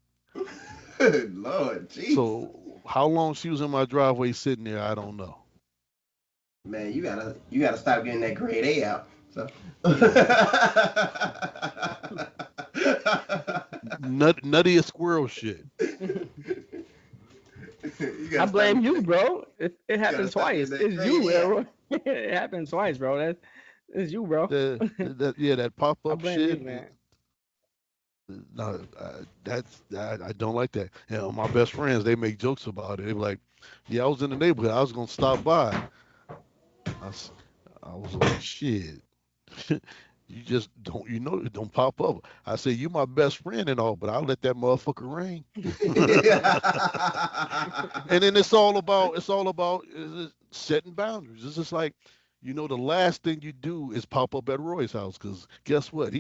Lord, jeez. So how long she was in my driveway sitting there, I don't know. Man, you gotta stop getting that grade A out. So Yeah, nutty squirrel shit. you I gotta stop blame you, getting bro. It you gotta happened stop twice. getting that It's grade you, A out. bro. It happened twice, bro. It's you, bro. That pop I up blame you, shit. man. No, I don't like that. My best friends, they make jokes about it. They be like, "Yeah, I was in the neighborhood. I was gonna stop by." I, s- I was like, "Shit, you just it don't pop up." I say, "You my best friend and all, but I'll let that motherfucker ring." And then it's all about setting boundaries. It's just like, the last thing you do is pop up at Roy's house because guess what?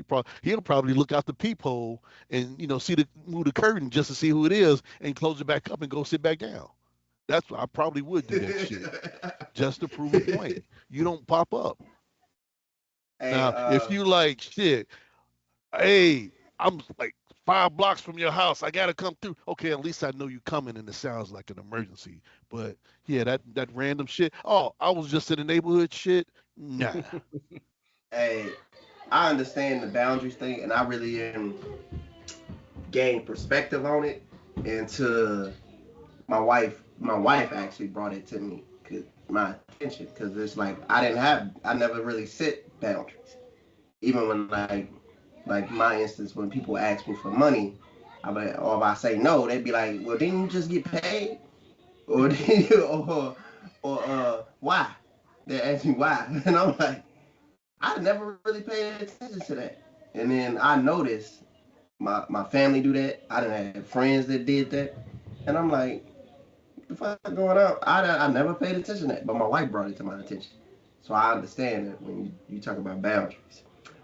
He'll probably look out the peephole and see the move the curtain just to see who it is and close it back up and go sit back down. That's I probably would do that shit just to prove a point. You don't pop up. Hey, Now, if you like shit, hey, I'm like 5 blocks from your house. I gotta come through. Okay, at least I know you coming, and it sounds like an emergency. But yeah, that random shit. Oh, I was just in the neighborhood. Shit. Nah. hey, I understand the boundaries thing, and I really gain perspective on it. And to my wife actually brought it to me, my attention, because it's like I never really set boundaries. Even when like my instance, when people ask me for money, or if I say no, they'd be like, "Well, didn't you just get paid?" Or why? They ask me why, and I'm like, I never really paid attention to that. And then I noticed my family do that. I didn't have friends that did that, and I'm like, what the fuck going on? I never paid attention to that, but my wife brought it to my attention, so I understand that when you talk about boundaries.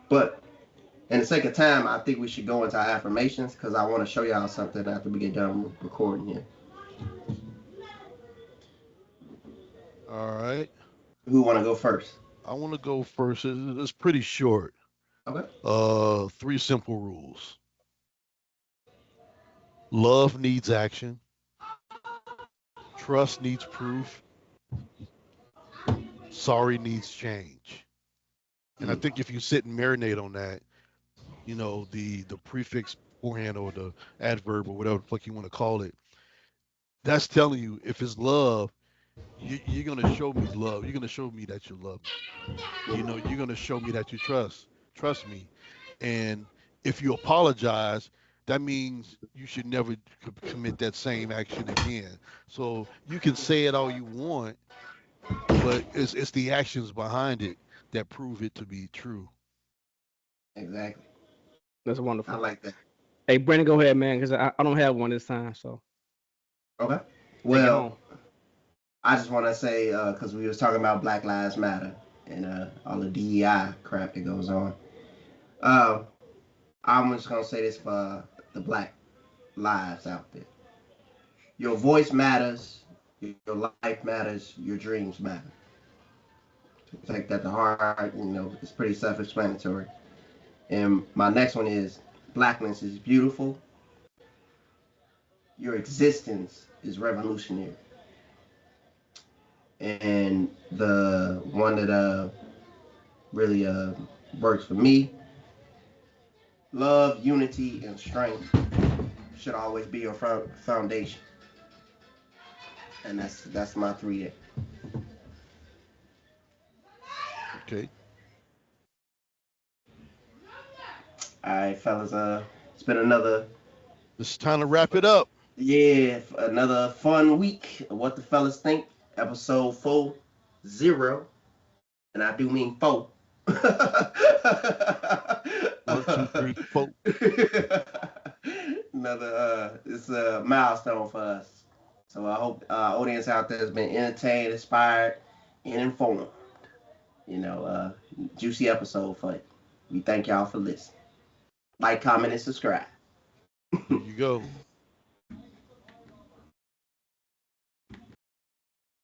But in the sake of time, I think we should go into our affirmations because I want to show y'all something after we get done recording here. All right. Who want to go first? I want to go first. It's pretty short. Okay. Three simple rules. Love needs action. Trust needs proof. Sorry needs change. And I Mm. think if you sit and marinate on that, the prefix beforehand or the adverb or whatever the fuck you want to call it, that's telling you if it's love, you're gonna show me love. You're gonna show me that you love me. You're gonna show me that you trust me. And if you apologize, that means you should never commit that same action again. So you can say it all you want, but it's the actions behind it that prove it to be true. Exactly. That's I wonderful. like that. Hey, Brandon, go ahead, man, because I don't have one this time. So Okay. take it Well, home. I just want to say because we was talking about Black Lives Matter and all the DEI crap that goes on. Uh, I'm just gonna say this for the Black lives out there. Your voice matters. Your life matters. Your dreams matter. Take that to heart. It's pretty self-explanatory. And my next one is blackness is beautiful. Your existence is revolutionary. And the one that really works for me, love, unity, and strength should always be your foundation. And that's my 3 there. Okay. All right, fellas. It's been another It's time to wrap it up. another fun week of What the Fellas Think, episode 40, and I do mean 4. 1, 2, 3, 4. Another it's a milestone for us. So I hope our audience out there has been entertained, inspired, and informed. Juicy episode for you. We thank y'all for listening. Like, comment, and subscribe. There you go.